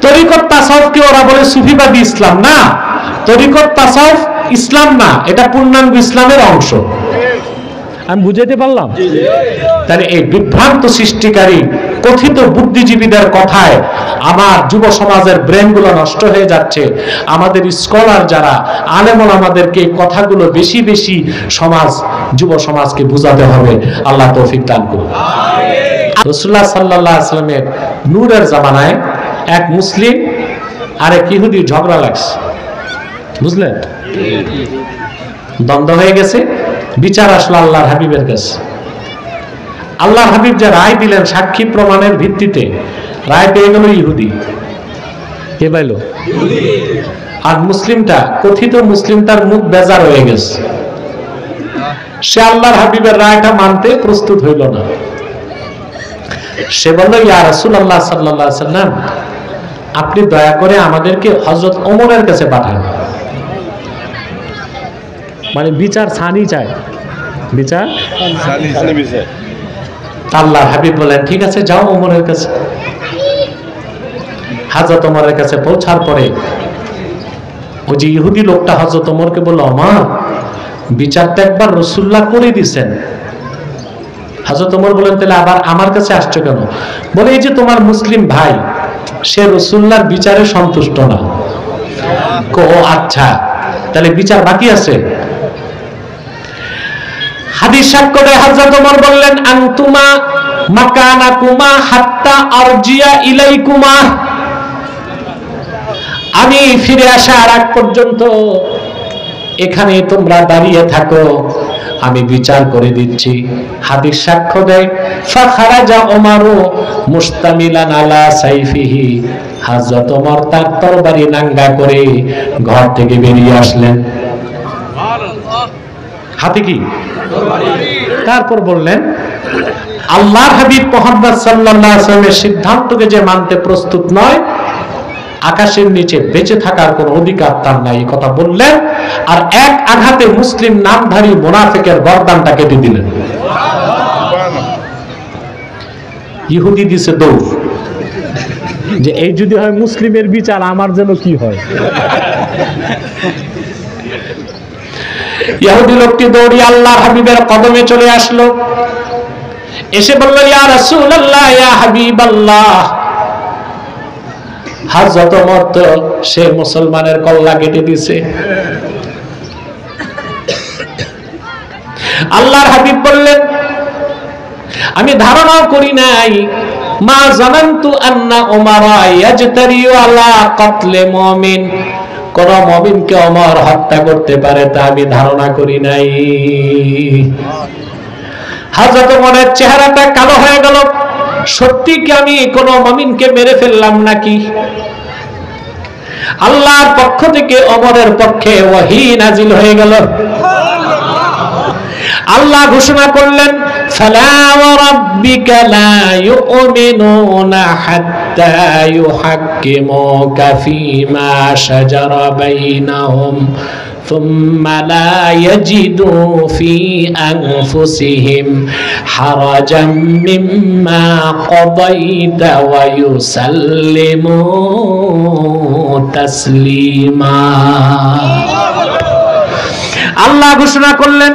[SPEAKER 1] তরিকত তাসাউফকে ওরা বলে সুফিবাদী ইসলাম, না, তরিকত তাসাউফ ইসলাম না, এটা পূর্ণাঙ্গ ইসলামের অংশ। আমি বুঝাইতে পারলাম? তাহলে এই বিভ্রান্ত সৃষ্টিকারী কথিত বুদ্ধিজীবীদের কথায় আমার যুব সমাজের ব্রেনগুলো নষ্ট হয়ে যাচ্ছে। আমাদের স্কলার যারা আলেম ওলামাদেরকে এই কথাগুলো বেশি বেশি যুব সমাজকে বুঝাতে হবে। আল্লাহ তৌফিক দান করুন। রাসূলুল্লাহ সাল্লাল্লাহু আলাইহি ওয়াসাল্লামের নূরের জামানায় এক মুসলিম আর এক ইহুদি ঝগড়া লাগছে, বুঝলেন? দ্বন্দ্ব হয়ে গেছে, বিচার আসলো আল্লাহর হাবিবের কাছে। আল্লাহর হাবিব যে রায় দিলেন সাক্ষী প্রমাণের ভিত্তিতে, রায় পেয়ে গেল ইহুদি। কে পাইল? আর মুসলিমটা, কথিত মুসলিমটার মুখ বেজার হয়ে গেছে, সে আল্লাহর হাবিবের রায়টা মানতে প্রস্তুত হইল না। সে বলল, ইয়া রাসূলুল্লাহ সাল্লাল্লাহু আলাইহি ওয়াসাল্লাম, আপনি দয়া করে আমাদেরকে হযরত ওমরের কাছে পাঠান। মানে বিচার ছানি চায়, বিচার। আল্লাহর হাবিব বলেন, ঠিক আছে, যাও ওমরের কাছে। হযরত ওমরের কাছে পৌঁছার পরে ওই যে ইহুদি লোকটা হযরত ওমরকে বলল, ওমর, বিচারটা একবার রাসূলুল্লাহ করে দিয়েছেন। হযরত ওমর বলেন, তাহলে আবার আমার কাছে আসছো কেন? বলে, এই যে তোমার মুসলিম ভাই, সে রাসূলুল্লাহর বিচারে সন্তুষ্ট না। ও আচ্ছা, তাহলে বিচার বাকি আছে। হাদিস সাক্ষ্য দেয়, হযরত ওমর বললেন, আনতুমা মাকানাকুমা হাত্তা আরজিয়া ইলাইকুমা, আমি ফিরে আসার আগ পর্যন্ত এখানে তোমরা দাঁড়িয়ে থাকো, আমি বিচার করে দিচ্ছি। হাদিস সাক্ষ্য দেয়, ফাখারাজা ওমরু মুস্তামিলান আলা সাইফিহি, হযরত ওমর তার তরবারি নাঙ্গা করে ঘর থেকে বেরিয়ে আসলেন। হাতে কি? তারপর বললেন, আল্লাহর হাবিব মুহাম্মদ সাল্লাল্লাহু আলাইহি ওয়াসাল্লামের সিদ্ধান্তকে যে মানতে প্রস্তুত নয়, আকাশের নিচে বেঁচে থাকার কোন অধিকার তার নাই, এই কথা বললেন। আর এক আঘাতে মুসলিম নামধারী মুনাফিকের গর্দানটা কেটে দিলেন। ইহুদি দিছে দৌড়, যে এই যদি হয় মুসলিমের বিচার, আমার যেন কি হয়। ইহুদি লোকটি দৌড়িয়ে আল্লাহর হাবিবের কদমে চলে আসলো, এসে বলল, ইয়া রাসূলুল্লাহ, ইয়া হাবিবাল্লাহ, হযরত ওমর তো সে মুসলমানের কল্লা কেটে দিছে। আল্লাহর হাবিব বললেন, আমি ধারণাও করি নাই, মা জানান্তু আন্না উমারা ইয়াজতারিউ আলা কতলে মুমিন, কোন মুমিনকে ওমর হত্যা করতে পারে তা আমি ধারণা করি নাই। হযরত ওমরের চেহারাটা কালো হয়ে গেল। সত্যি কি আমি কোন মুমিনকে মেরে ফেললাম নাকি? আল্লাহর পক্ষ থেকে ওমরের পক্ষে ওহী নাজিল হয়ে গেল। আল্লাহ ঘোষণা করলেন, ফালা ওয়া রাব্বিকা লা ইউমিনুনা হাত্তা ইউহাক্কিমুকা ফীমা শাজারা বাইনাহুম থুম্মা লা ইয়াজিদু ফী আনফুসিহিম হারাজাম মিম্মা কাদাইতা ওয়া ইউসাল্লিমু তাসলিমা। আল্লাহ ঘোষণা করলেন,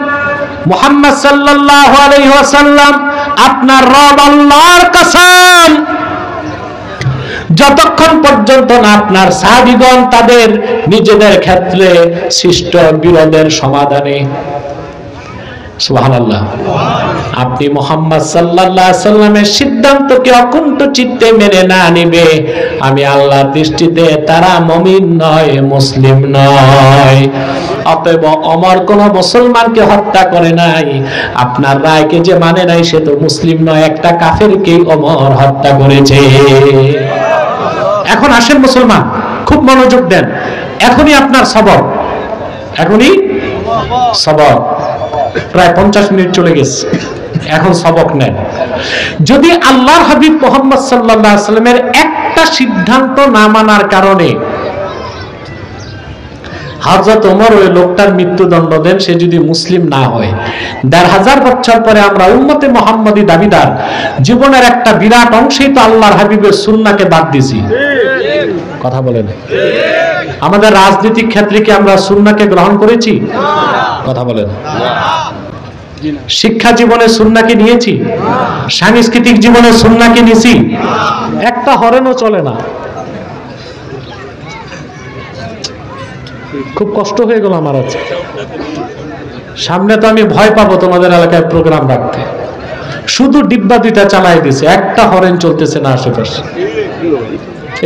[SPEAKER 1] মুহাম্মদ সাল্লাল্লাহু আলাইহি ওয়াসাল্লাম, আপনার রব আল্লাহর কসম, যতক্ষণ পর্যন্ত না আপনার সাহাবীগণ তাদের নিজেদের ক্ষেত্রে সৃষ্ট বিরোধের সমাধানে, সুবহানাল্লাহ, আপনি মুহাম্মদ সাল্লাল্লাহু আলাইহি সাল্লামের সিদ্ধান্তকে অকুণ্ঠ চিত্তে মেনে না নিবে, আমি আল্লাহর দৃষ্টিতে তারা মুমিন নয়, মুসলিম নয়। অতএব ওমর কোন মুসলমানকে হত্যা করে নাই, আপনার রায়কে যে মানে নাই সে তো মুসলিম নয়, একটা কাফেরকে ওমর হত্যা করেছে। এখন আসেন মুসলমান, খুব মনোযোগ দেন, এখনই আপনার সবক, এখনই সবক। প্রায় 50 মিনিট চলে গেছে, এখন সবক নেন। যদি আল্লাহর হাবিব মুহাম্মদ সাল্লাল্লাহু আলাইহি সাল্লামের একটা সিদ্ধান্ত না মানার কারণে হযরত ওমর ওই লোকটার মৃত্যুদণ্ড দেন, সে যদি মুসলিম না হয়, ১৫০০ বছর পরে আমরা উম্মতে মুহাম্মাদি দাবিদার জীবনের একটা বিরাট অংশেই তো আল্লাহর হাবিবের সুন্নাহকে বাদ দিয়েছি। কথা বলেন, আমাদের রাজনৈতিক ক্ষেত্রে কি আমরা সুন্নাহকে গ্রহণ করেছি? কথা বলেন। শিক্ষা জীবনে সুন্নাহকে নিয়েছি? সাংস্কৃতিক জীবনে সুন্নাহকে নিয়েছি? একটা হরেনও চলে না। খুব কষ্ট হয়ে গেল আমার আজকে। সামনে তো আমি ভয় পাবো তোমাদের এলাকায় প্রোগ্রাম রাখতে। শুধু ডিব্বা দুইটা চালাই দিছে, একটা হরেন চলতেছে না আশেপাশে।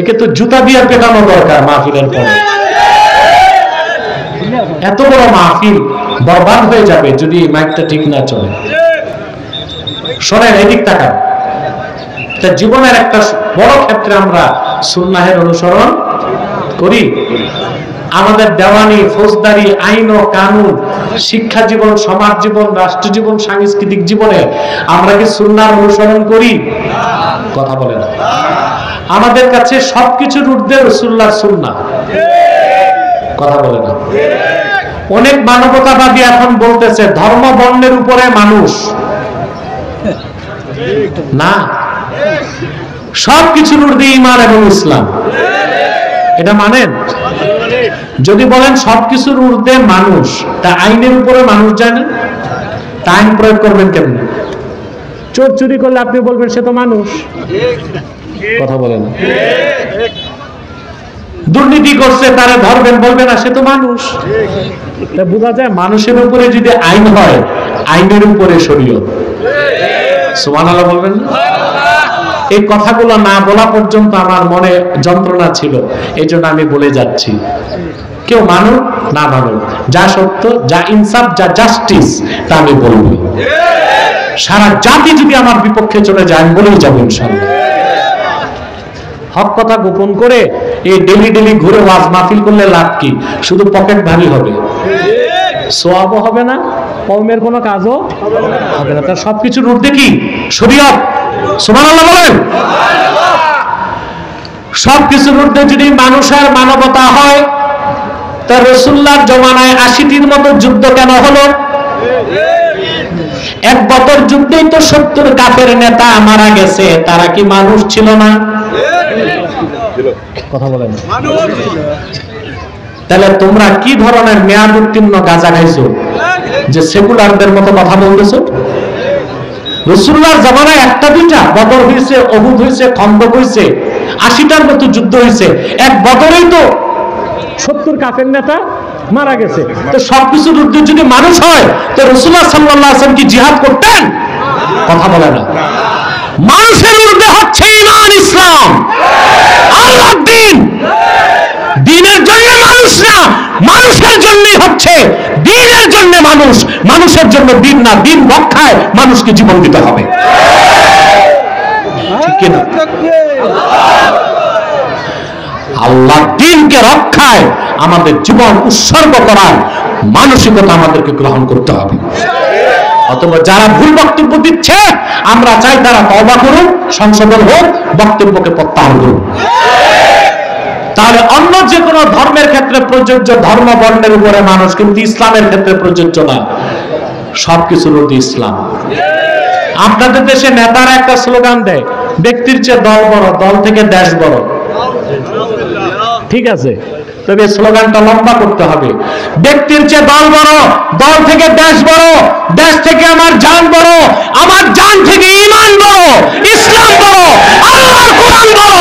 [SPEAKER 1] একে তো জুতা দিয়ে পেটানো দরকার মাহফিলের পরে। এত বড় মাহফিল বরবাদ হয়ে যাবে যদি মাইকটা ঠিক না চলে। শোনেন, এদিক তাকান। জীবনের একটা বড় ক্ষেত্রে আমরা সুন্নাহের অনুসরণ করি। আমাদের দেওয়ানি, ফৌজদারি, আইন ও কানুন, শিক্ষা জীবন, সমাজ জীবন, রাষ্ট্র জীবন, সাংস্কৃতিক জীবনে আমরা কি সুন্নাহর অনুসরণ করি? কথা বলে না। আমাদের কাছে সবকিছুর ঊর্ধ্বে রাসূলুল্লাহর সুন্নাহ। কথা বলে না। অনেক মানবতাবাদী এখন বলতেছে ধর্ম বর্ণের উপরে মানুষ না, সবকিছুর ঊর্ধ্বে ঈমান এবং ইসলাম। এটা মানেন? যদি বলেন সবকিছুর ঊর্ধ্বে মানুষ, তা আইনের উপরে মানুষ যায় না? তা আইন প্রয়োগ করবেন কেমন? চোর চুরি করলে আপনি বলবেন সে তো মানুষ। কথা বলেন। দুর্নীতি করছে তারে ধরবেন, বলবেন না সে তো মানুষ। তা বোঝা যায় মানুষের উপরে যদি আইন হয়, আইনের উপরে শরীয়ত। সুবহানাল্লাহ বলবেন না? এই কথাগুলো না বলা পর্যন্ত আমার মনে যন্ত্রণা ছিল, এই জন্য আমি বলে যাচ্ছি। কেউ মানুক না মানুক, যা সত্য, যা ইনসাফ, যা জাস্টিস, তা আমি বলবো। সারা জাতি যদি আমার বিপক্ষে চলে যায়, আমি বলেই যাবো ইনশাআল্লাহ। হক কথা গোপন করে এই ডেলি ডেলি ঘুরে ওয়াজ মাহফিল করলে লাভ কি? শুধু পকেট ভারী হবে, সওয়াবও হবে না, কওমের কোনো কাজও হবে না। তার সবকিছুর ঊর্ধ্বে কি? শরীয়ত। সুবহানাল্লাহ বলেন। সবকিছুর ঊর্ধ্বে যদি মানুষের মানবতা হয়, তা রাসূলুল্লাহর জমানায় ৮০টির মতো যুদ্ধ কেন হলো? এক বদর যুদ্ধেই তো ৭০ কাফের নেতা মারা গেছে, তারা কি মানুষ ছিল না? কথা বলেন। তাহলে তোমরা কি ধরনের মেয়াদ উত্তীর্ণ গাঁজা খাইছো যে সেকুলারদের মতো কথা বলতেছো? রাসূলুল্লাহর জামানায় একটা দুইটা বদর হয়েছে, উহুদ হয়েছে, খন্দক হয়েছে, ৮০টার মতো যুদ্ধ হয়েছে। এক বদরেই তো ৭০ কাফের নেতা মারা গেছে। তো সবকিছুর ঊর্ধ্বে যদি মানুষ হয়, তো রাসূলুল্লাহ সাল্লাল্লাহু আলাইহি ওয়াসাল্লাম কি জিহাদ করতেন? কথা বলে না। মানুষের ঊর্ধ্বে হচ্ছে ঈমান, ইসলাম, আল্লাহর দ্বীন। দ্বীনের জন্য মানুষ মানুষের জন্যই হচ্ছে, দ্বীনের জন্য মানুষ, মানুষের জন্য দ্বীন না। দ্বীন রক্ষায় মানুষকে জীবন দিতে হবে, ঠিক কিনা? আল্লাহ দ্বীনকে রক্ষায় আমাদের জীবন উৎসর্গ করার মানসিকতা আমাদেরকে গ্রহণ করতে হবে। অথবা যারা ভুল বক্তব্য দিচ্ছে, আমরা চাই তারা তওবা করুন, সংশোধন হোক, বক্তব্যকে প্রত্যাহার করুন। তাহলে অন্য যে কোনো ধর্মের ক্ষেত্রে প্রযোজ্য ধর্ম বর্ণের উপরে মানুষ, কিন্তু ইসলামের ক্ষেত্রে প্রযোজ্য না। সবকিছুর ঊর্ধ্বে ইসলাম। আপনাদের দেশে নেতারা একটা স্লোগান দেয়, ব্যক্তির চেয়ে দল বড়, দল থেকে দেশ বড়। ঠিক আছে, তবে স্লোগানটা লম্বা করতে হবে। ব্যক্তির চেয়ে দল বড়, দল থেকে দেশ বড়, দেশ থেকে আমার জান বড়, আমার জান থেকে ঈমান বড়, ইসলাম বড়, আল্লাহর কোরআন বড়।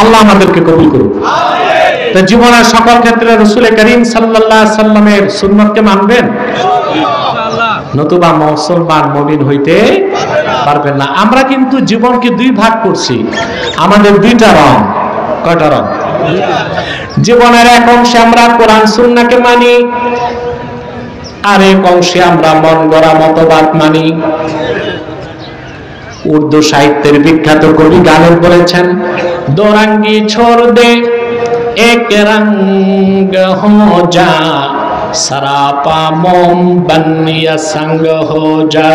[SPEAKER 1] আল্লাহ আমাদেরকে কবুল করুন। তো জীবনের সকল ক্ষেত্রে রাসূল করিম সাল্লাল্লাহু আলাইহি সাল্লামের সুন্নাতকে মানবেন, নতুবা মুসলমান মুমিন হইতে পারবেন না। আমরা কিন্তু জীবনকে দুই ভাগ করছি, আমাদের দুইটা রং। কয়টা রং? জীবনের এক অংশে আমরা কোরআন সুন্নাহকে মানি, আর এক অংশে আমরা মন গড়া মতবাদ মানি। উর্দু সাহিত্যের বিখ্যাত কবি গালিব বলেছেন, দো রঙ্গি ছোড় দে এক রঙ্গ হো যা, সরাপা মোম বনিয়া সঙ্গ হো যা।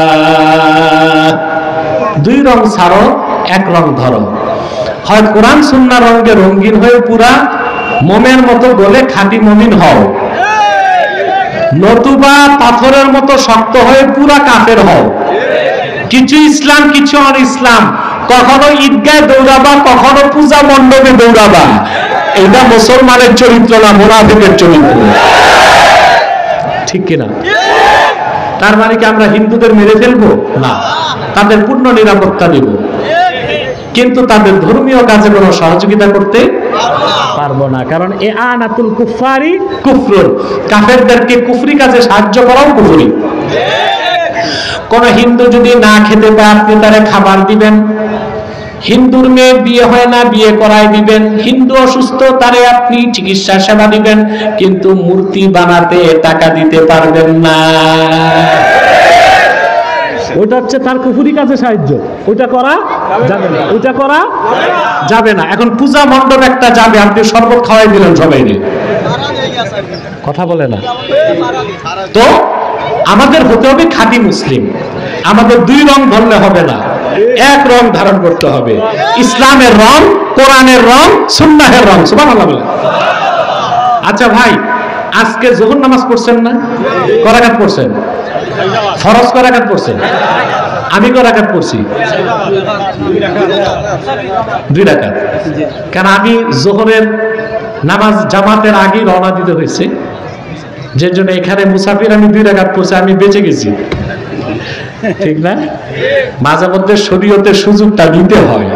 [SPEAKER 1] দুই রং ছাড়ো, এক রং ধরো। হয় কোরআন সুন্নাহ রঙে রঙিন হয়ে পুরা মোমের মতো গলে খাঁটি মুমিন হও, নতুবা পাথরের মতো শক্ত হয়ে পুরা কাফের হও। কিছু ইসলাম, কিছু আর ইসলাম। কখনো ঈদগায় দৌড়াবা, কখনো পূজা মণ্ডপে দৌড়াবা। এটা মুসলমানের চরিত্র না, মুনাফিকের চরিত্র। ঠিক কিনা? তার মানে কি আমরা হিন্দুদের মেরে ফেলবো? না, তাদের পূর্ণ নিরাপত্তা দিব, কিন্তু তাদের ধর্মীয় কাজে কোনো সহযোগিতা করতে পারবো না। কারণ এ আনাতুল কুফারি কুফরুন, কাফেরদেরকে কুফরি কাজে সাহায্য করাও কুফরি। কোন হিন্দু যদি না খেতে পায়, আপনি তারে খাবার দিবেন। হিন্দুর মেয়ে বিয়ে হয় না, বিয়ে করায় দিবেন। হিন্দু অসুস্থ, তারে আপনি চিকিৎসা সেবা দিবেন, কিন্তু মূর্তি বানাতে টাকা দিতে পারবেন না। ওইটা হচ্ছে তার কুফরি কাজে সাহায্য, ওইটা করা যাবে না, ওইটা করা যাবে না। এখন পূজা মণ্ডপ একটা যাবে, আপনি শরবত খাওয়াই দিলেন সবাই, কথা বলে না। তো আমাদের হতে হবে খাঁটি মুসলিম। আমাদের দুই রং ধরলে হবে না, এক রং ধারণ করতে হবে। ইসলামের রং, কোরআনের রং, সুন্নাহের রং। সুবহানাল্লাহ বলে। আচ্ছা ভাই, আজকে যোহর নামাজ পড়ছেন না? কয় রাকাত পড়ছেন? ফরজ কয় রাকাত পড়ছেন? আমি কয় রাকাত পড়ছি? 2 রাকাত। কারণ আমি যোহরের নামাজ জামাতের আগে রওনা দিতে হয়েছে, যে জন্য এখানে মুসাফির আমি 2 রাকাত পড়ছি, আমি বেঁচে গেছি। ঠিক না? মাঝে মধ্যে শরীয়তের সুযোগটা নিতে হয়।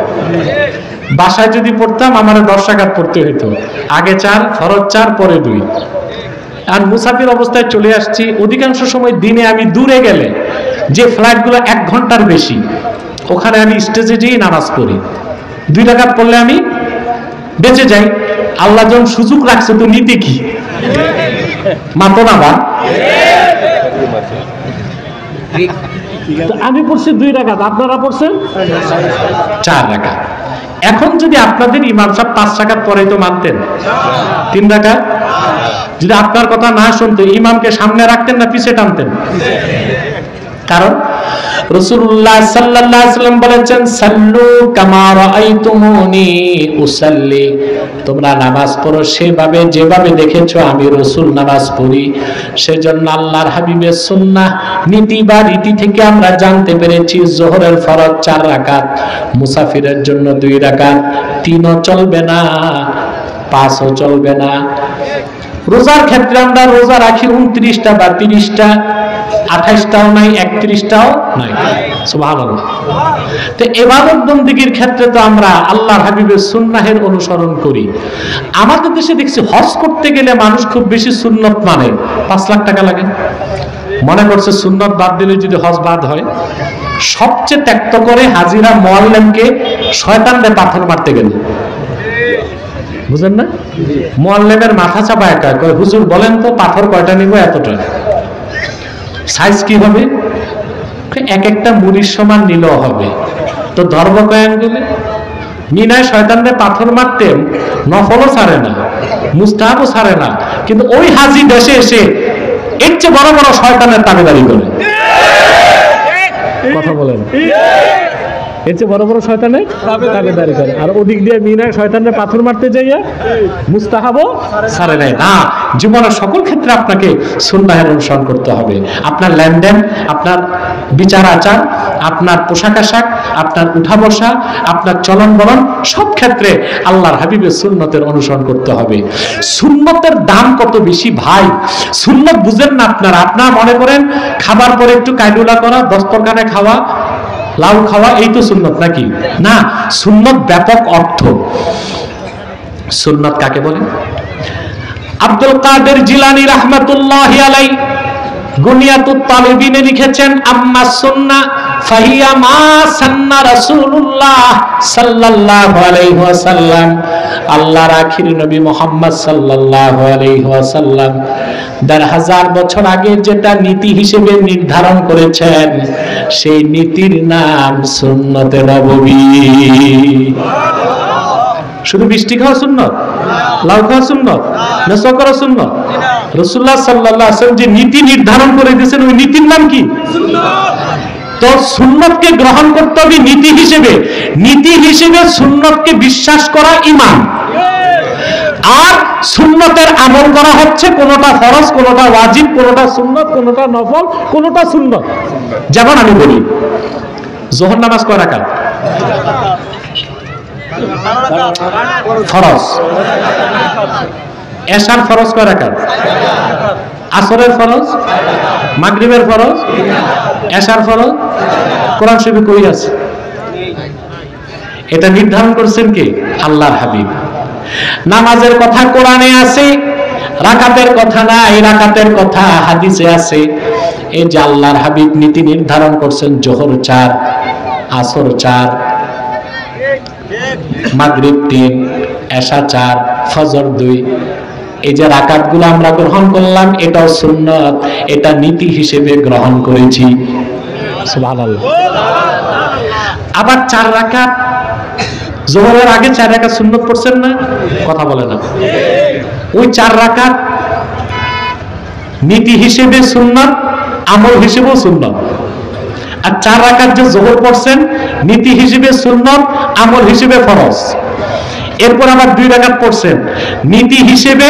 [SPEAKER 1] বাসায় যদি পড়তাম আমার 10 রাকাত পড়তে হইতো, আগে 4 ফরজ, 4 পরে 2। আর মুসাফির অবস্থায় চলে আসছি। অধিকাংশ সময় দিনে আমি দূরে গেলে, যে ফ্লাইটগুলো 1 ঘন্টার বেশি, ওখানে আমি স্টেজে যেয়ে নামাজ পড়ি। 2 রাকাত পড়লে আমি বেঁচে যাই। আল্লাহ যখন সুযোগ রাখছে তো নিতে কি মাতো না বা। আমি পড়ছি 2 রাকাত, আপনারা পড়ছেন 4 রাকাত। এখন যদি আপনাদের ইমাম সাহেব 5 রাকাত পরে তো মানতেন, 3 রাকাত। যদি আপনার কথা না শুনতে, ইমামকে সামনে রাখতেন না পিছে টানতেন? কারণ রাসূলুল্লাহ সাল্লাল্লাহু আলাইহি ওয়াসাল্লাম বলেছেন, সাল্লু কামা রাআইতুমুনি উসাল্লি, তোমরা নামাজ পড়ো সেভাবে যেভাবে দেখেছো আমি রাসূল নামাজ পড়ি। সেজন্য আল্লাহর হাবিবের সুন্নাহ নীতি বা রীতি থেকে আমরা জানতে পেরেছি, যোহরের ফরজ 4 রাকাত, মুসাফিরের জন্য 2 রাকাত, 3ও চলবে না, 5ও চলবে না। রোজার ক্ষেত্রে আমরা রোজা রাখি 29টা বা 30টা, 28টাও নাই, 31টাও নাই। সুবহানাল্লাহ। তো ইবাদত বন্দেগীর ক্ষেত্রে তো আমরা আল্লাহর হাবিবের সুন্নাহের অনুসরণ করি। আমাদের দেশে দেখছি হজ করতে গেলে মানুষ খুব বেশি সুন্নত মানে 5 লাখ টাকা লাগে। মনে করছে সুন্নত বাদ দিলে যদি হজ বাদ হয়। সবচেয়ে ত্যাক্ত করে হাজিরা মুআল্লিমকে শয়তানরে পাথর মারতে গেল, বুঝেন না? মুআল্লিমের মাথা চাপা একা কয়, হুজুর বলেন তো পাথর কয়টা নিব? এতটা। সাইজ কি হবে? এক একটা মুড়ির সমান নিলেও হবে। তো ধর্ম কয় আঙ্গুলে? মিনায় শয়তানরে পাথর মারতে নফলও ছাড়ে না, মুস্তাহাবও ছাড়ে না, কিন্তু ওই হাজি দেশে এসে এর চেয়ে বড় বড় শয়তানের তাবেদারি করে। কথা বলেন, এর চেয়ে বড় বড় শয়তানের তাবেদারি করে। আর ওদিক দিয়ে মিনায় শয়তানরে পাথর মারতে যাইয়া মুস্তাহাবও ছাড়ে নাই। না, জীবনের সকল ক্ষেত্রে আপনাকে সুন্নাহের অনুসরণ করতে হবে। আপনার লেনদেন, আপনার বিচার আচার, আপনার পোশাক আশাক, আপনার উঠা বসা, আপনার চলন বলন, সব ক্ষেত্রে আল্লাহর হাবিবের সুন্নতের অনুসরণ করতে হবে। সুন্নতের দাম কত বেশি ভাই! সুন্নত বুঝেন না আপনারা। আপনারা মনে করেন খাবার পরে একটু কাইলুলা করা, দস্তরখানে খাওয়া, লাউ খাওয়া, এই তো সুন্নত নাকি? না, সুন্নত ব্যাপক অর্থ। সুন্নত কাকে বলে? আব্দুল কাদের জিলানী রাহমাতুল্লাহি আলাইহি গুনিয়াতুত তালিবিনে লিখেছেন, আম্মা সুন্নাহ ফাহিয়া মা সান্না রাসূলুল্লাহ সাল্লাল্লাহু আলাইহি ওয়াসাল্লাম। আল্লাহর আখির নবী মুহাম্মদ সাল্লাল্লাহু আলাইহি ওয়াসাল্লাম ১,৫০০ বছর আগে যেটা নীতি হিসেবে নির্ধারণ করেছেন, সেই নীতির নাম সুন্নতে নববী। শুধু মিষ্টি খাওয়া সুন্নত, লাউ খাওয়া সুন্নত, নেশা করা সুন্নত? রাসূলুল্লাহ সাল্লাল্লাহু আলাইহি ওয়াসাল্লাম যে নীতি নির্ধারণ করে দিয়েছেন, ওই নীতির নাম কি? সুন্নাত। তো সুন্নতকে গ্রহণ করতে হবে নীতি হিসেবে। নীতি হিসেবে সুন্নতকে বিশ্বাস করা ঈমান। আর সুন্নতের আমল করা হচ্ছে কোনটা ফরজ, কোনটা ওয়াজিব, কোনটা সুন্নত, কোনটা নফল, কোনটা সুন্নত। যেমন আমি বলি, যোহর নামাজ কয় রাকাত? ফরজ। এশার ফরজ কয় রাকাত? আসরের ফরজ, মাগরিবের ফরজ, এশার ফরজ। কোরআন শরীফে কই আছে? এটা নির্ধারণ করেছেন কে? আল্লাহর হাবিব। নামাজের কথা কোরআনে আছে, রাকাতের কথা নাই, রাকাতের কথা হাদিসে আছে। এই যে আল্লাহর হাবিব নীতি নির্ধারণ করছেন, যোহর 4, আসর 4, মাগরিব 3, এশা 4, ফজর 2। এই যে রাকাতগুলো আমরা গ্রহণ করলাম, এটাও সুন্নত, এটা নীতি হিসেবে গ্রহণ করেছি। সুবহানাল্লাহ। আবার 4 রাকাত যোহরের আগে 4 রাকাত সুন্নত পড়ছেন না? কথা বলে না। ওই 4 রাকাত নীতি হিসেবে সুন্নত, আমল হিসেবেও সুন্নত। আর 4 রাকাত যে যোহর পড়ছেন, নীতি হিসেবে সুন্নত, আমল হিসেবে ফরজ। এরপর আবার 2 রাকাত পড়ছেন, নীতি হিসেবে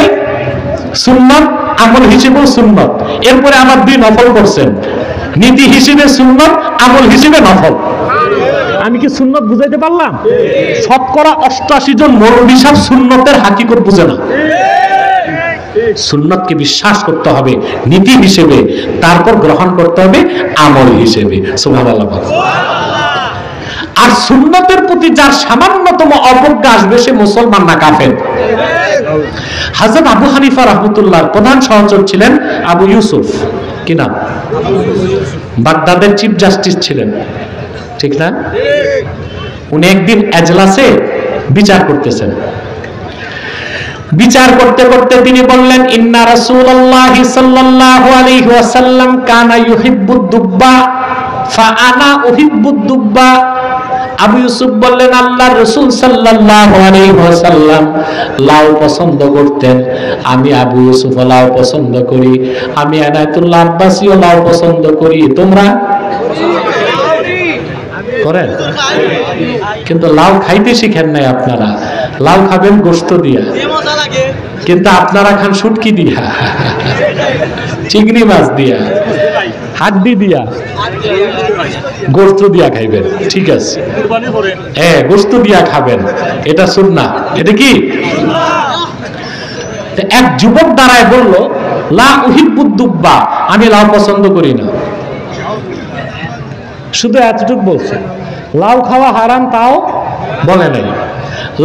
[SPEAKER 1] সুন্নত, আমল হিসেবেও সুন্নত। এরপরে আবার 2 নফল পড়ছেন, নীতি হিসেবে সুন্নত, আমল হিসেবে নফল। আমি কি সুন্নত বুঝাইতে পারলাম? শতকরা ৮৮ জন মৌলবী সাহেব সুন্নতের হাকিকত বুঝে না। সুন্নতকে বিশ্বাস করতে হবে নীতি হিসেবে, তারপর গ্রহণ করতে হবে আমল হিসেবে। সুবহানাল্লাহ। আর সুন্নতের প্রতি যার সামান্যতম অবজ্ঞা আসবে, সে মুসলমান না, কাফের। হযরত আবু হানিফা রাহমাতুল্লাহর প্রধান সহচর ছিলেন আবু ইউসুফ। কি নাম? বাগদাদের চিফ জাস্টিস ছিলেন, ঠিক না? উনি একদিন এজলাসে বিচার করতেছেন। বিচার করতে করতে তিনি বললেন, ইন্না রাসূলুল্লাহি সাল্লাল্লাহু আলাইহি ওয়াসাল্লাম কানা ইউহিব্বুদ দুব্বা ফা আনা উহিব্বুদ দুব্বা। আবু ইউসুফ বললেন, আল্লাহর রাসূল সাল্লাল্লাহু আলাইহি ওয়াসাল্লাম লাউ পছন্দ করতেন, আমি আবু ইউসুফ লাউ পছন্দ করি, আমি আনায়াতুল্লাহ আব্বাসীও লাউ পছন্দ করি। তোমরা করেন? কিন্তু লাউ খাইতে শিখেন নাই আপনারা। লাউ খাবেন গোশত দিয়া, কিন্তু আপনারা খান শুটকি দিয়া, চিংড়ি মাছ দিয়া, হাড্ডি দিয়া, গোশত দিয়া খাইবেন। ঠিক আছে, হ্যাঁ, গোশত দিয়া খাবেন, এটা সুন্নাহ। এটা কি? এক যুবক দাঁড়ায় বলল, লা উহিব্বুদ দুব্বা, আমি লাউ পছন্দ করি না। শুধু এতটুকু বলছে। লাউ খাওয়া হারাম তাও বলে নাই,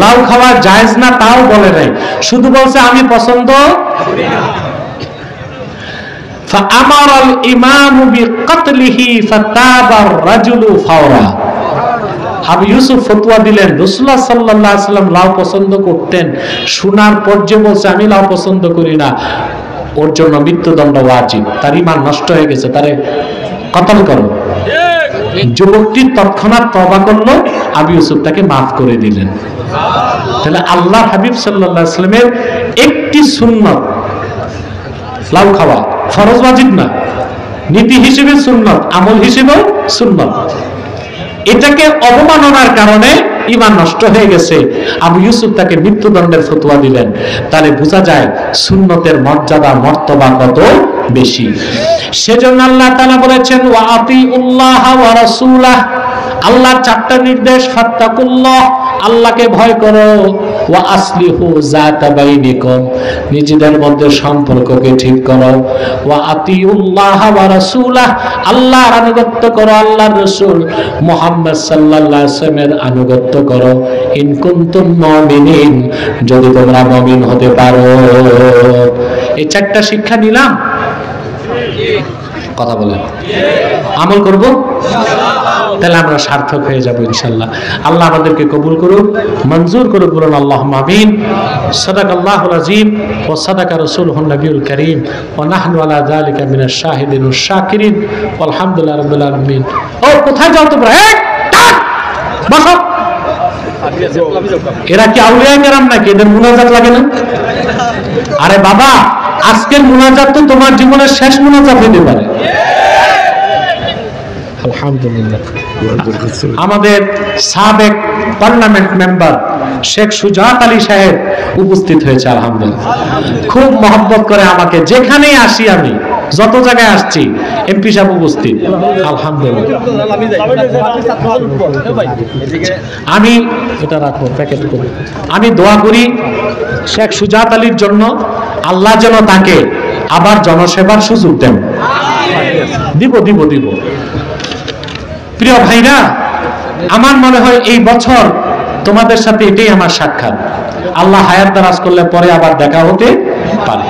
[SPEAKER 1] লাউ খাওয়া জায়েজ না তাও বলে নাই, শুধু বলছে আমি পছন্দ করি না। فأمر الإمام بقتله فتاب الرجل فورا। আবু ইউসুফ ফতোয়া দিলেন, রাসূলুল্লাহ সাল্লাল্লাহু আলাইহি ওয়াসাল্লাম লাউ পছন্দ করতেন, শোনার পর যে বলছে আমি লাউ পছন্দ করি না, ওর জন্য মৃত্যুদণ্ড ওয়াজিব, তার ঈমান নষ্ট হয়ে গেছে, তারে কতল করো। যুবকটি তৎক্ষণাৎ তওবা করলো, আবু ইউসুফ তাকে মাফ করে দিলেন। তাহলে আল্লাহ হাবিব সাল্লাল্লাহু আলাইহি ওয়াসাল্লামের একটি সুন্নাত লাউ খাওয়া, ফরজ ওয়াজিব না, নীতি হিসেবে সুন্নাত, আমল হিসেবে সুন্নাত। এটাকে অবমাননার কারণে ঈমান নষ্ট হয়ে গেছে, আবু ইউসুফ তাকে মৃত্যুদণ্ডের ফতোয়া দিলেন। তাহলে বোঝা যায় সুন্নতের মর্যাদা মর্তবা কত বেশি। সেজন্য আল্লাহ তাআলা বলেছেন ওয়া আতিউল্লাহ ওয়া রাসূলাহ, আল্লাহর চারটা নির্দেশ, ফাত্তাকুল্লাহ, আল্লাহকে ভয় করো, ওয়া আসলিহু যাতা বাইনিকুম, নিজেদের মধ্যে সম্পর্ককে ঠিক করো, ওয়া আতিউল্লাহ ওয়া রাসূলাহ, আল্লাহর আনুগত্য করো, আল্লাহর রাসূল মুহাম্মদ সাল্লাল্লাহু আলাইহি ওয়াসাল্লামের আনুগত্য করো, ইন কুনতুম মুমিনিন, যদি তোমরা মুমিন হতে পারো। এই চারটা শিক্ষা নিলাম, কথা বলেন, আমল করব, তাহলে আমরা সার্থক হয়ে যাব ইনশাআল্লাহ। আল্লাহ আমাদেরকে কবুল করুক, মঞ্জুর করুক, বলুন আল্লাহুম্মা আমিন। সাদাকাল্লাহুল আযীম ওয়া সাদাকা রাসূলুহুন নবিয়ুল কারীম ওয়া নাহনু আলা যালিকা মিনাশ শাহিদিন ওয়াশ শাকিরিন আলহামদুলিল্লাহি রাব্বিল আলামিন। ও কোথায় যাও তোমরা? বসো। এরা কি আউলিয়া কেরাম নাকি? এদের মুনাজাত লাগে না? আরে বাবা, আজকের মুনাজাত তো তোমার জীবনের শেষ মুনাজাত হতে পারে। আলহামদুলিল্লাহ। আমাদের সাবেক পার্লামেন্ট মেম্বার শেখ সুজাত আলী সাহেব উপস্থিত হয়েছে, আলহামদুলিল্লাহ। খুব মহব্বত করে আমাকে, যেখানেই আসি আমি, যত জায়গায় আসছি এমপি সাহেব উপস্থিত, আলহামদুলিল্লাহ। আমি এটা রাখবো, প্যাকেট করে আমি দোয়া করি শেখ সুজাত আলীর জন্য, আল্লাহ যেন তাকে আবার জনসেবার সুযোগ দেন। দিব দিব দিব। প্রিয় ভাইরা, আমার মনে হয় এই বছর তোমাদের সাথে এটাই আমার সাক্ষাৎ। আল্লাহ হায়াত দারাজ করলে পরে আবার দেখা হতে পারে।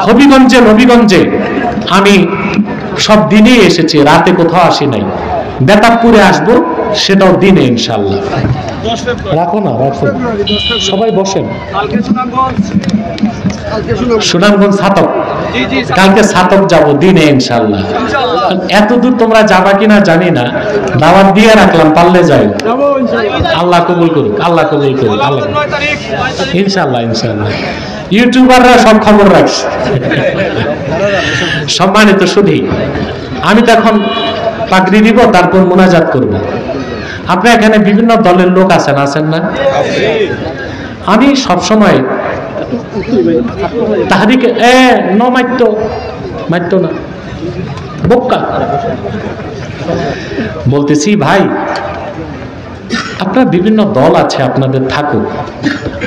[SPEAKER 1] হবিগঞ্জে আমি সব দিনেই এসেছি, রাতে কোথাও আসি নাই। বেতাবপুরে আসবো, সেটাও দিনে ইনশাআল্লাহ। রাখো না, রাখো, সবাই বসেন। সুনামগঞ্জ ছাতক, কালকে ছাতক যাব দিনে ইনশাআল্লাহ। এত দূর তোমরা যাবা কিনা জানি না, দাওয়াত দিয়ে রাখলাম, পারলে যাই। আল্লাহ কবুল করুক, আল্লাহ কবুল করুক, আল্লাহ ইনশাআল্লাহ ইনশাআল্লাহ। ইউটিউবাররা সব খবর রাখছে। সম্মানিত সুধী, আমি তো এখন পাগড়ি দিব, তারপর মুনাজাত করব। আপনার এখানে বিভিন্ন দলের লোক আছেন, আছেন না? আমি সবসময় তাহারিকে মারতো না, বোকা বলতেছি, ভাই আপনার বিভিন্ন দল আছে, আপনাদের থাকুক,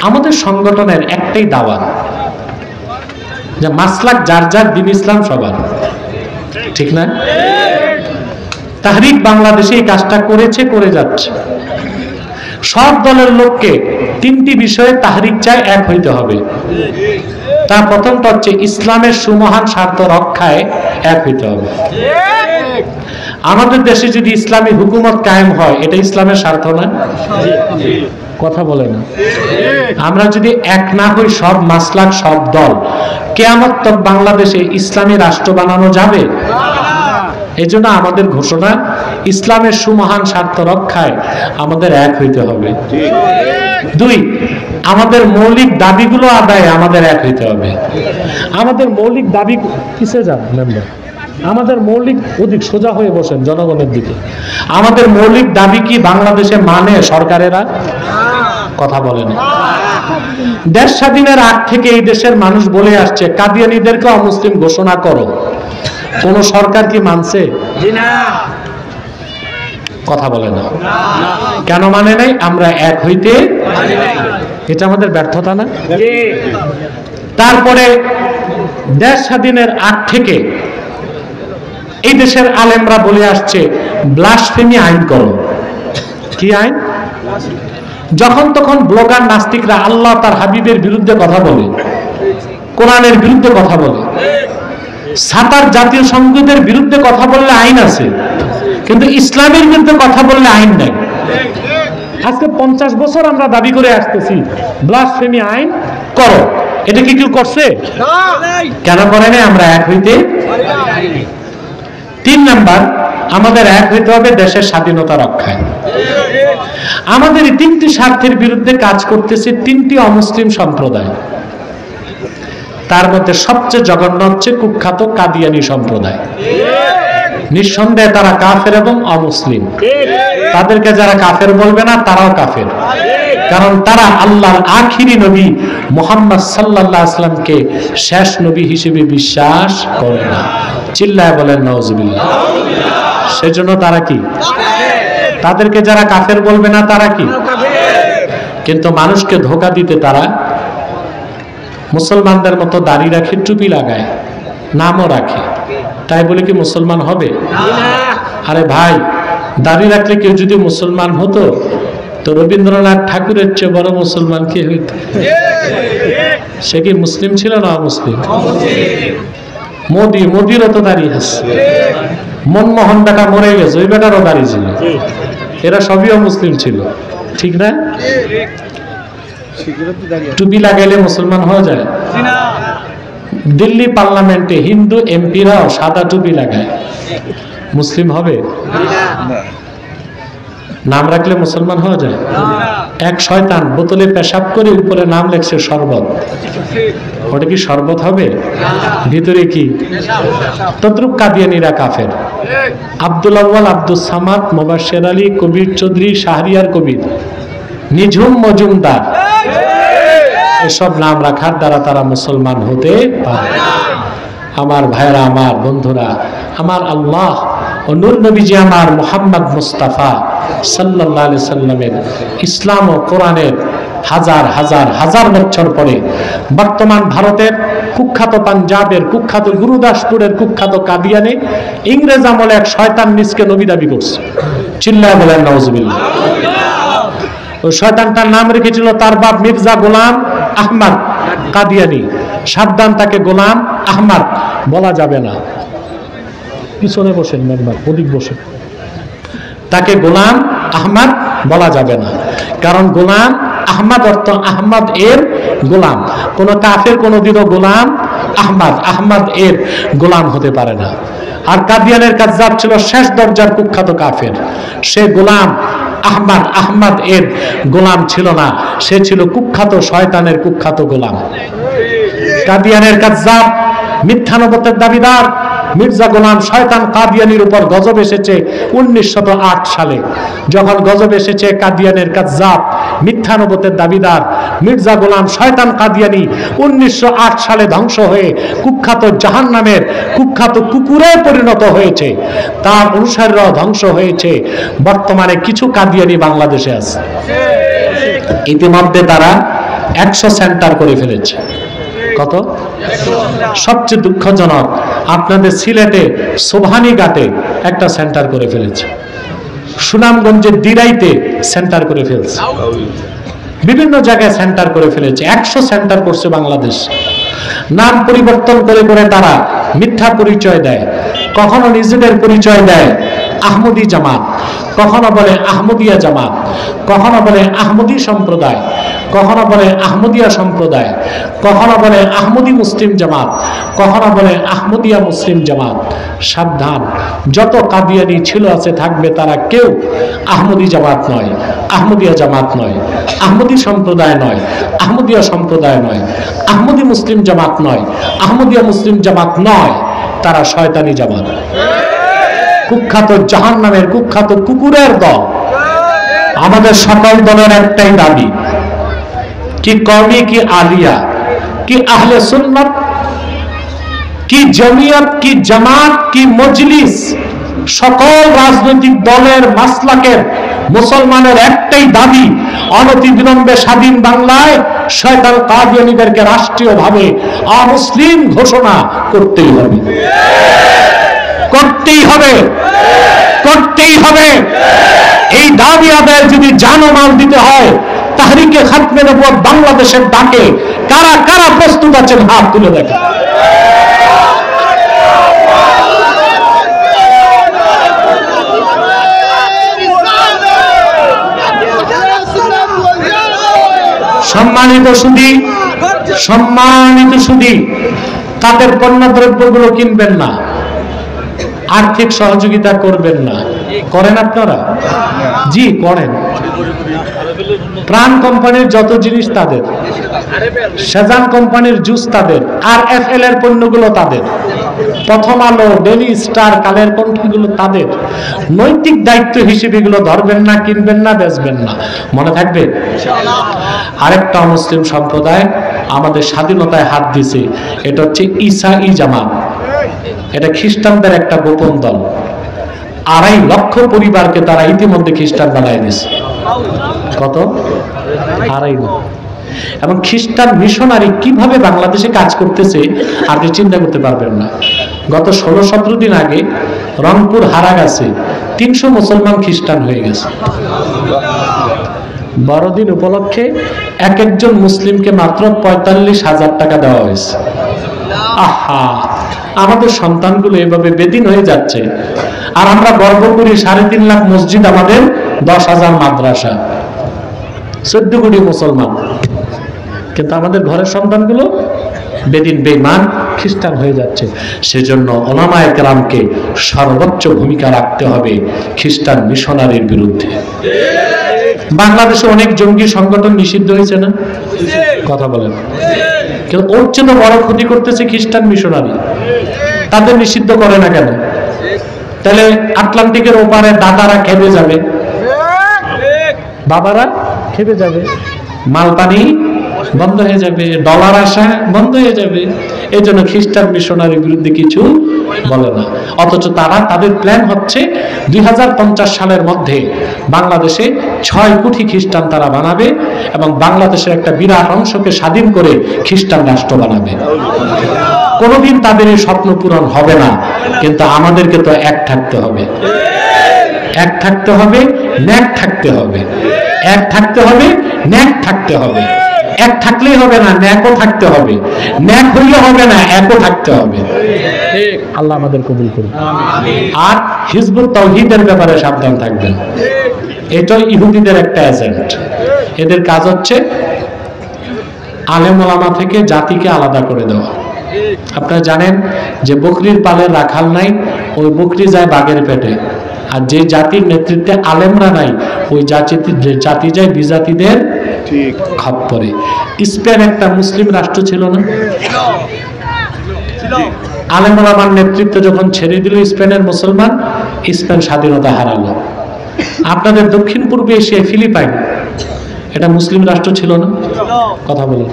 [SPEAKER 1] আমাদের সংগঠনের একটাই দাওয়াত যে মাসলাক যার যার, দিন ইসলাম সবার, ঠিক না? তাহরিক বাংলাদেশে এই কাজটা করেছে, করে যাচ্ছে। সব দলের লোককে তিনটি বিষয়ে তাহরিক চায়, এক হইতে হবে। তার প্রথমটা হচ্ছে ইসলামের সুমহান স্বার্থ রক্ষায় এক হইতে হবে। আমাদের দেশে যদি ইসলামী হুকুমত কায়েম হয়, এটা ইসলামের স্বার্থ না? কথা বলে না। আমরা যদি এক না হই, সব মাসলাক, সব দল, কিয়ামত তক বাংলাদেশে ইসলামী রাষ্ট্র বানানো যাবে? এই জন্য আমাদের ঘোষণা, ইসলামের সুমহান স্বার্থ রক্ষায় আমাদের এক হইতে হবে। দুই, আমাদের মৌলিক দাবিগুলো আদায়ে আমাদের এক হইতে হবে। আমাদের মৌলিক দাবি কিসে যান মেম্বার? আমাদের মৌলিক, অধিক সোজা হয়ে বসেন জনগণের দিকে। আমাদের মৌলিক দাবি কি বাংলাদেশে মানে সরকারেরা? কথা বলেন। দেশ স্বাধীনের আগ থেকে এই দেশের মানুষ বলে আসছে, কাদিয়ানীদেরকে অমুসলিম ঘোষণা করো। কোন সরকার কি মানছে? কথা বলে না। কেন মানে নাই? আমরা এক হইতে, এটা আমাদের ব্যর্থতা না? তারপরে দেশ স্বাধীনের আগ থেকে এই দেশের আলেমরা বলে আসছে ব্লাসফেমি আইন করো। কি আইন? যখন তখন ব্লগার নাস্তিকরা আল্লাহ তার হাবিবের বিরুদ্ধে কথা বলে, কোরআনের বিরুদ্ধে কথা বলে, সাতার জাতীয় সংগীতের বিরুদ্ধে কথা বললে আইন আছে, কিন্তু ইসলামের বিরুদ্ধে কথা বললে আইন নাই। আজকে 50 বছর আমরা দাবি করে আসতেছি ব্লাসফেমি আইন করো, এটা কি কেউ করছে? কেন করে না? আমরা এক হইতে। 3 নাম্বার, আমাদের এক হইতে হবে দেশের স্বাধীনতা রক্ষায়। আমাদের এই 3টি স্বার্থের বিরুদ্ধে কাজ করতেছে 3টি অমুসলিম সম্প্রদায়। তার মধ্যে সবচেয়ে জঘন্য হচ্ছে কুখ্যাত কাদিয়ানী সম্প্রদায়। নিঃসন্দেহে তারা কাফের এবং অমুসলিম। তাদেরকে যারা কাফের বলবে না তারাও কাফের, কারণ তারা আল্লাহর আখিরি নবী মুহাম্মদ সাল্লাল্লাহু আলাইহি ওয়াসাল্লামকে শেষ নবী হিসেবে বিশ্বাস করে না। চিল্লায় বলেন নাউজুবিল্লাহ। সেজন্য তারা কি? তাদেরকে যারা কাফের বলবে না তারা কি? কিন্তু মানুষকে ধোঁকা দিতে তারা মুসলমানদের মতো দাড়ি রাখে, টুপি লাগায়, নামও রাখে। তাই বলে কি মুসলমান হবে? আরে ভাই, দাড়ি রাখলে কেউ যদি মুসলমান হতো তো রবীন্দ্রনাথ ঠাকুরের চেয়ে বড় মুসলমান কে হইত? সে কি মুসলিম ছিল না মুসলিম? মোদিরও তো দাড়ি আছে, মনমোহন বেটা মরে গেছে, ওই বেটারও দাড়ি ছিল, এরা সবই মুসলিম ছিল, ঠিক না? টুপি লাগাইলে মুসলমান হওয়া যায়? দিল্লি পার্লামেন্টে হিন্দু এমপিরাও সাদা টুপি লাগায়, মুসলিম হবে? নাম রাখলে মুসলমান হওয়া যায়? এক শয়তান বোতলে পেশাব করে উপরে নাম লেখছে শরবত, ওটা কি শরবত হবে? ভিতরে কি? তদ্রুপ কাদিয়ানীরা কাফের। আব্দুল আউয়াল, আব্দুল সামাদ, মোবাশ্বের আলী, কবির চৌধুরী, শাহরিয়ার কবির, নিঝুম মজুমদার, এসব নাম রাখার দ্বারা তারা মুসলমান হতে পারে। আমার ভাইরা, আমার বন্ধুরা, আমার আল্লাহ ও নূর নবীজি আমার মুহাম্মদ মুস্তাফা সাল্লাল্লাহু আলাইহি সাল্লামের ইসলাম ও কোরআনের হাজার হাজার হাজার বছর পরে বর্তমান ভারতের কুখ্যাত, পাঞ্জাবের কুখ্যাত, গুরুদাসপুরের কুখ্যাত কাদিয়ানে ইংরেজ আমলে এক শয়তান নিজকে নবী দাবি করছে। চিল্লায় বলেন নাউজুবিল্লাহ। ওই শয়তানটার নাম রেখেছিল তার বাপ মির্জা গোলাম আহমদ কাদিয়ানী। সাবধান, তাকে গোলাম আহমদ বলা যাবে না। পিছনে বসেন মেম্বার, ওদিক বসেন। তাকে গোলাম আহমদ বলা যাবে না, কারণ গোলাম আহমদ অর্থ আহমদ এর গোলাম। কোন কাফের কোনদিনও গোলাম আহমদ এর গোলাম হতে পারে না। আর কাদিয়ানের কাজ্জাব ছিল শেষ দরজার কুখ্যাত কাফের। সে গোলাম আহমদ এর গোলাম ছিল না, সে ছিল কুখ্যাত শয়তানের কুখ্যাত গোলাম। কাদিয়ানের কাজ্জাব, মিথ্যানবতের দাবিদার মির্জা গোলাম শয়তান কাদিয়ানির উপর গজব এসেছে 1908 সালে। যখন গজব এসেছে, কাদিয়ানের কাজ্জাব, মিথ্যানবতের দাবিদার মির্জা গোলাম শয়তান কাদিয়ানি 1908 সালে ধ্বংস হয়ে কুখ্যাত জাহান্নামের কুখ্যাত কুকুরে পরিণত হয়েছে। তার অনুসারীরাও ধ্বংস হয়েছে। বর্তমানে কিছু কাদিয়ানি বাংলাদেশে আছে। ইতিমধ্যে তারা 100 সেন্টার করে ফেলেছে। কত? সবচেয়ে দুঃখজনক, আপনাদের সিলেটে সোভানি ঘাটে একটা সেন্টার করে ফেলেছে, সুনামগঞ্জের দিরাইতে সেন্টার করে ফেলছে, বিভিন্ন জায়গায় সেন্টার করে ফেলেছে। 100 সেন্টার করছে বাংলাদেশ। নাম পরিবর্তন করে করে তারা মিথ্যা পরিচয় দেয়। কখনো নিজেদের পরিচয় দেয় আহমদী জামাত, কখনো বলে আহমদিয়া জামাত, কখনো বলে আহমদী সম্প্রদায়, কখনো বলে আহমদিয়া সম্প্রদায়, কখনো বলে আহমদী মুসলিম জামাত, কখনো বলে আহমদিয়া মুসলিম জামাত। সাবধান, যত কাদিয়ানি ছিল আছে থাকবে, তারা কেউ আহমদী জামাত নয়, আহমদিয়া জামাত নয়, আহমদী সম্প্রদায় নয়, আহমদিয়া সম্প্রদায় নয়, আহমদী মুসলিম জামাত নয়, আহমদিয়া মুসলিম জামাত নয়, তারা শয়তানি জামাত, কুখ্যাত জাহান্নামের কুখ্যাত কুকুরের দল। আমাদের সকল দলের একটাই দাবি, কি কওমি, কি আলিয়া, কি আহলে সুন্নাত, কি জমিয়ত, কি জামাত, কি মজলিস, সকল রাজনৈতিক দলের মাসলাকের মুসলমানের একটাই দাবি, অনতিবিলম্বে স্বাধীন বাংলায় শয়তান কাদিয়ানীদেরকে রাষ্ট্রীয়ভাবে অমুসলিম ঘোষণা করতেই হবে। করতেই হবে, করতেই হবে। এই দাবি আদায় যদি জানমাল দিতে হয়, তাহরিকে খাতমে নবুয়ত বাংলাদেশের ডাকে কারা কারা প্রস্তুত আছেন হাত তুলে দেখেন। সম্মানিত সুধী, সম্মানিত সুধী, তাদের পণ্য দ্রব্যগুলো কিনবেন না, আর্থিক সহযোগিতা করবেন না। করেন আপনারা? জি করেন। প্রাণ কোম্পানির যত জিনিস তাদের, সেজান কোম্পানির জুস তাদের, আর এফএল এর পণ্যগুলো তাদের, প্রথম আলো, ডেইলি স্টার, কালের কণ্ঠগুলো তাদের। নৈতিক দায়িত্ব হিসেবে এগুলো ধরবেন না, কিনবেন না, বেচবেন না। মনে থাকবে। আরেকটা মুসলিম সম্প্রদায় আমাদের স্বাধীনতায় হাত দিছে, এটা হচ্ছে ঈসাই জামাত। এটা খ্রিস্টানদের একটা গোপন দল। 2.5 লক্ষ পরিবারকে তারা ইতিমধ্যে খ্রিস্টান বানায় দিয়েছে। কত? 2.5 লক্ষ। এবং খ্রিস্টান মিশনারি কিভাবে বাংলাদেশে কাজ করতেছে আপনি চিন্তা করতে পারবেন না। গত 16-17 দিন আগে রংপুর হারাগাছে 300 মুসলমান খ্রিস্টান হয়ে গেছে। বড়দিন উপলক্ষে এক একজন মুসলিমকে মাত্র 45,000 টাকা দেওয়া হয়েছে। আহা, আমাদের সন্তানগুলো এভাবে বেদিন হয়ে যাচ্ছে, আর আমরা গর্ব করি 3.5 লাখ মসজিদ, আমাদের 10,000 মাদ্রাসা, 14 কোটি মুসলমান, কিন্তু আমাদের ঘরের সন্তানগুলো বেদিন বেঈমান খ্রিস্টান হয়ে যাচ্ছে। সেজন্য উলামায়ে কেরামকে সর্বোচ্চ ভূমিকা রাখতে হবে খ্রিস্টান মিশনারির বিরুদ্ধে। বাংলাদেশে অনেক জঙ্গি সংগঠন নিষিদ্ধ হয়েছে না? কথা বলেন। কিন্তু ওর চেয়ে বড় ক্ষতি করতেছে খ্রিস্টান মিশনারি। তাদের নিষিদ্ধ করে না কেন? তাহলে আটলান্টিকের ওপারে দাদারা খেপে যাবে, বাবারা খেপে যাবে, মালপানি বন্ধ হয়ে যাবে, ডলার আসা বন্ধ হয়ে যাবে। এই জন্য খ্রিস্টান মিশনারির বিরুদ্ধে কিছু বলে না। অথচ তারা, তাদের প্ল্যান হচ্ছে 2050 সালের মধ্যে বাংলাদেশে 6 কোটি খ্রিস্টান তারা বানাবে এবং বাংলাদেশের একটা বিরাট অংশকে স্বাধীন করে খ্রিস্টান রাষ্ট্র বানাবে। কোনোদিন তাদের এই স্বপ্ন পূরণ হবে না, কিন্তু আমাদেরকে তো এক থাকতে হবে, এক থাকতে হবে, ন্যাক থাকতে হবে, এক থাকতে হবে, ন্যাক থাকতে হবে। এক থাকলেই হবে না, ন্যাকও থাকতে হবে। ন্যাক হইলে হবে না, একও থাকতে হবে। আল্লাহ আমাদের কবুল করুন। আর হিজবুত তাওহীদের ব্যাপারে সাবধান থাকবেন। এটা ইহুদিদের একটা এজেন্ট। এদের কাজ হচ্ছে আলেম ওলামা থেকে জাতিকে আলাদা করে দেওয়া। আপনারা জানেন যে বকরির পালের রাখাল নাই, ওই বকরি যায় বাঘের পেটে। আর যে জাতির নেতৃত্বে আলেমরা নাই, ওই জাতি যায় বিজাতিদের খপ্পরে। স্পেন একটা মুসলিম রাষ্ট্র ছিল না? আলেম ওলামার নেতৃত্ব যখন ছেড়ে দিল স্পেনের মুসলমান, স্পেন স্বাধীনতা হারালো। আপনাদের দক্ষিণ পূর্বে এশিয়ায় ফিলিপাইন, এটা মুসলিম রাষ্ট্র ছিল না? কথা বলুন।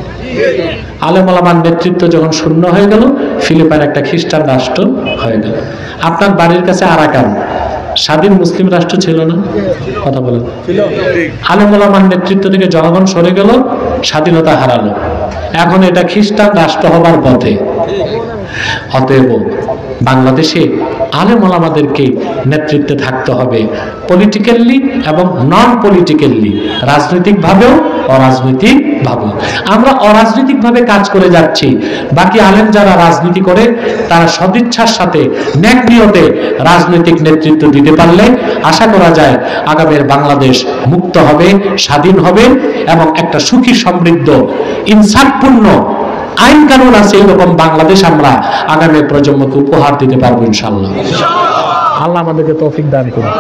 [SPEAKER 1] আলেম ওলামার নেতৃত্ব যখন শূন্য হয়ে গেল, ফিলিপাইন একটা খ্রিস্টান রাষ্ট্র হয়ে গেল। আপনার বাড়ির কাছে আরাকান, স্বাধীন মুসলিম রাষ্ট্র ছিল না? কথা বলেন। আলেম ওলামার নেতৃত্ব থেকে জনগণ সরে গেল, স্বাধীনতা হারালো। এখন এটা খ্রিস্টান রাষ্ট্র হবার পথে। অতএব বাংলাদেশে আলেম ওলামাদেরকে নেতৃত্বে থাকতে হবে, পলিটিক্যালি এবং নন পলিটিক্যালি, রাজনৈতিকভাবেও অরাজনৈতিকভাবেও। আমরা অরাজনৈতিকভাবে কাজ করে যাচ্ছি, বাকি আলেম যারা রাজনীতি করে তারা সদিচ্ছার সাথে ন্যাক নিয়তে রাজনৈতিক নেতৃত্ব দিতে পারলে আশা করা যায় আগামীর বাংলাদেশ মুক্ত হবে, স্বাধীন হবে এবং একটা সুখী সমৃদ্ধ ইনসাফপূর্ণ আইন কানুন আছে এরকম বাংলাদেশ আমরা আগামী প্রজন্মকে উপহার দিতে পারবো ইনশাআল্লাহ। আল্লাহ আমাদেরকে তৌফিক দান করুন।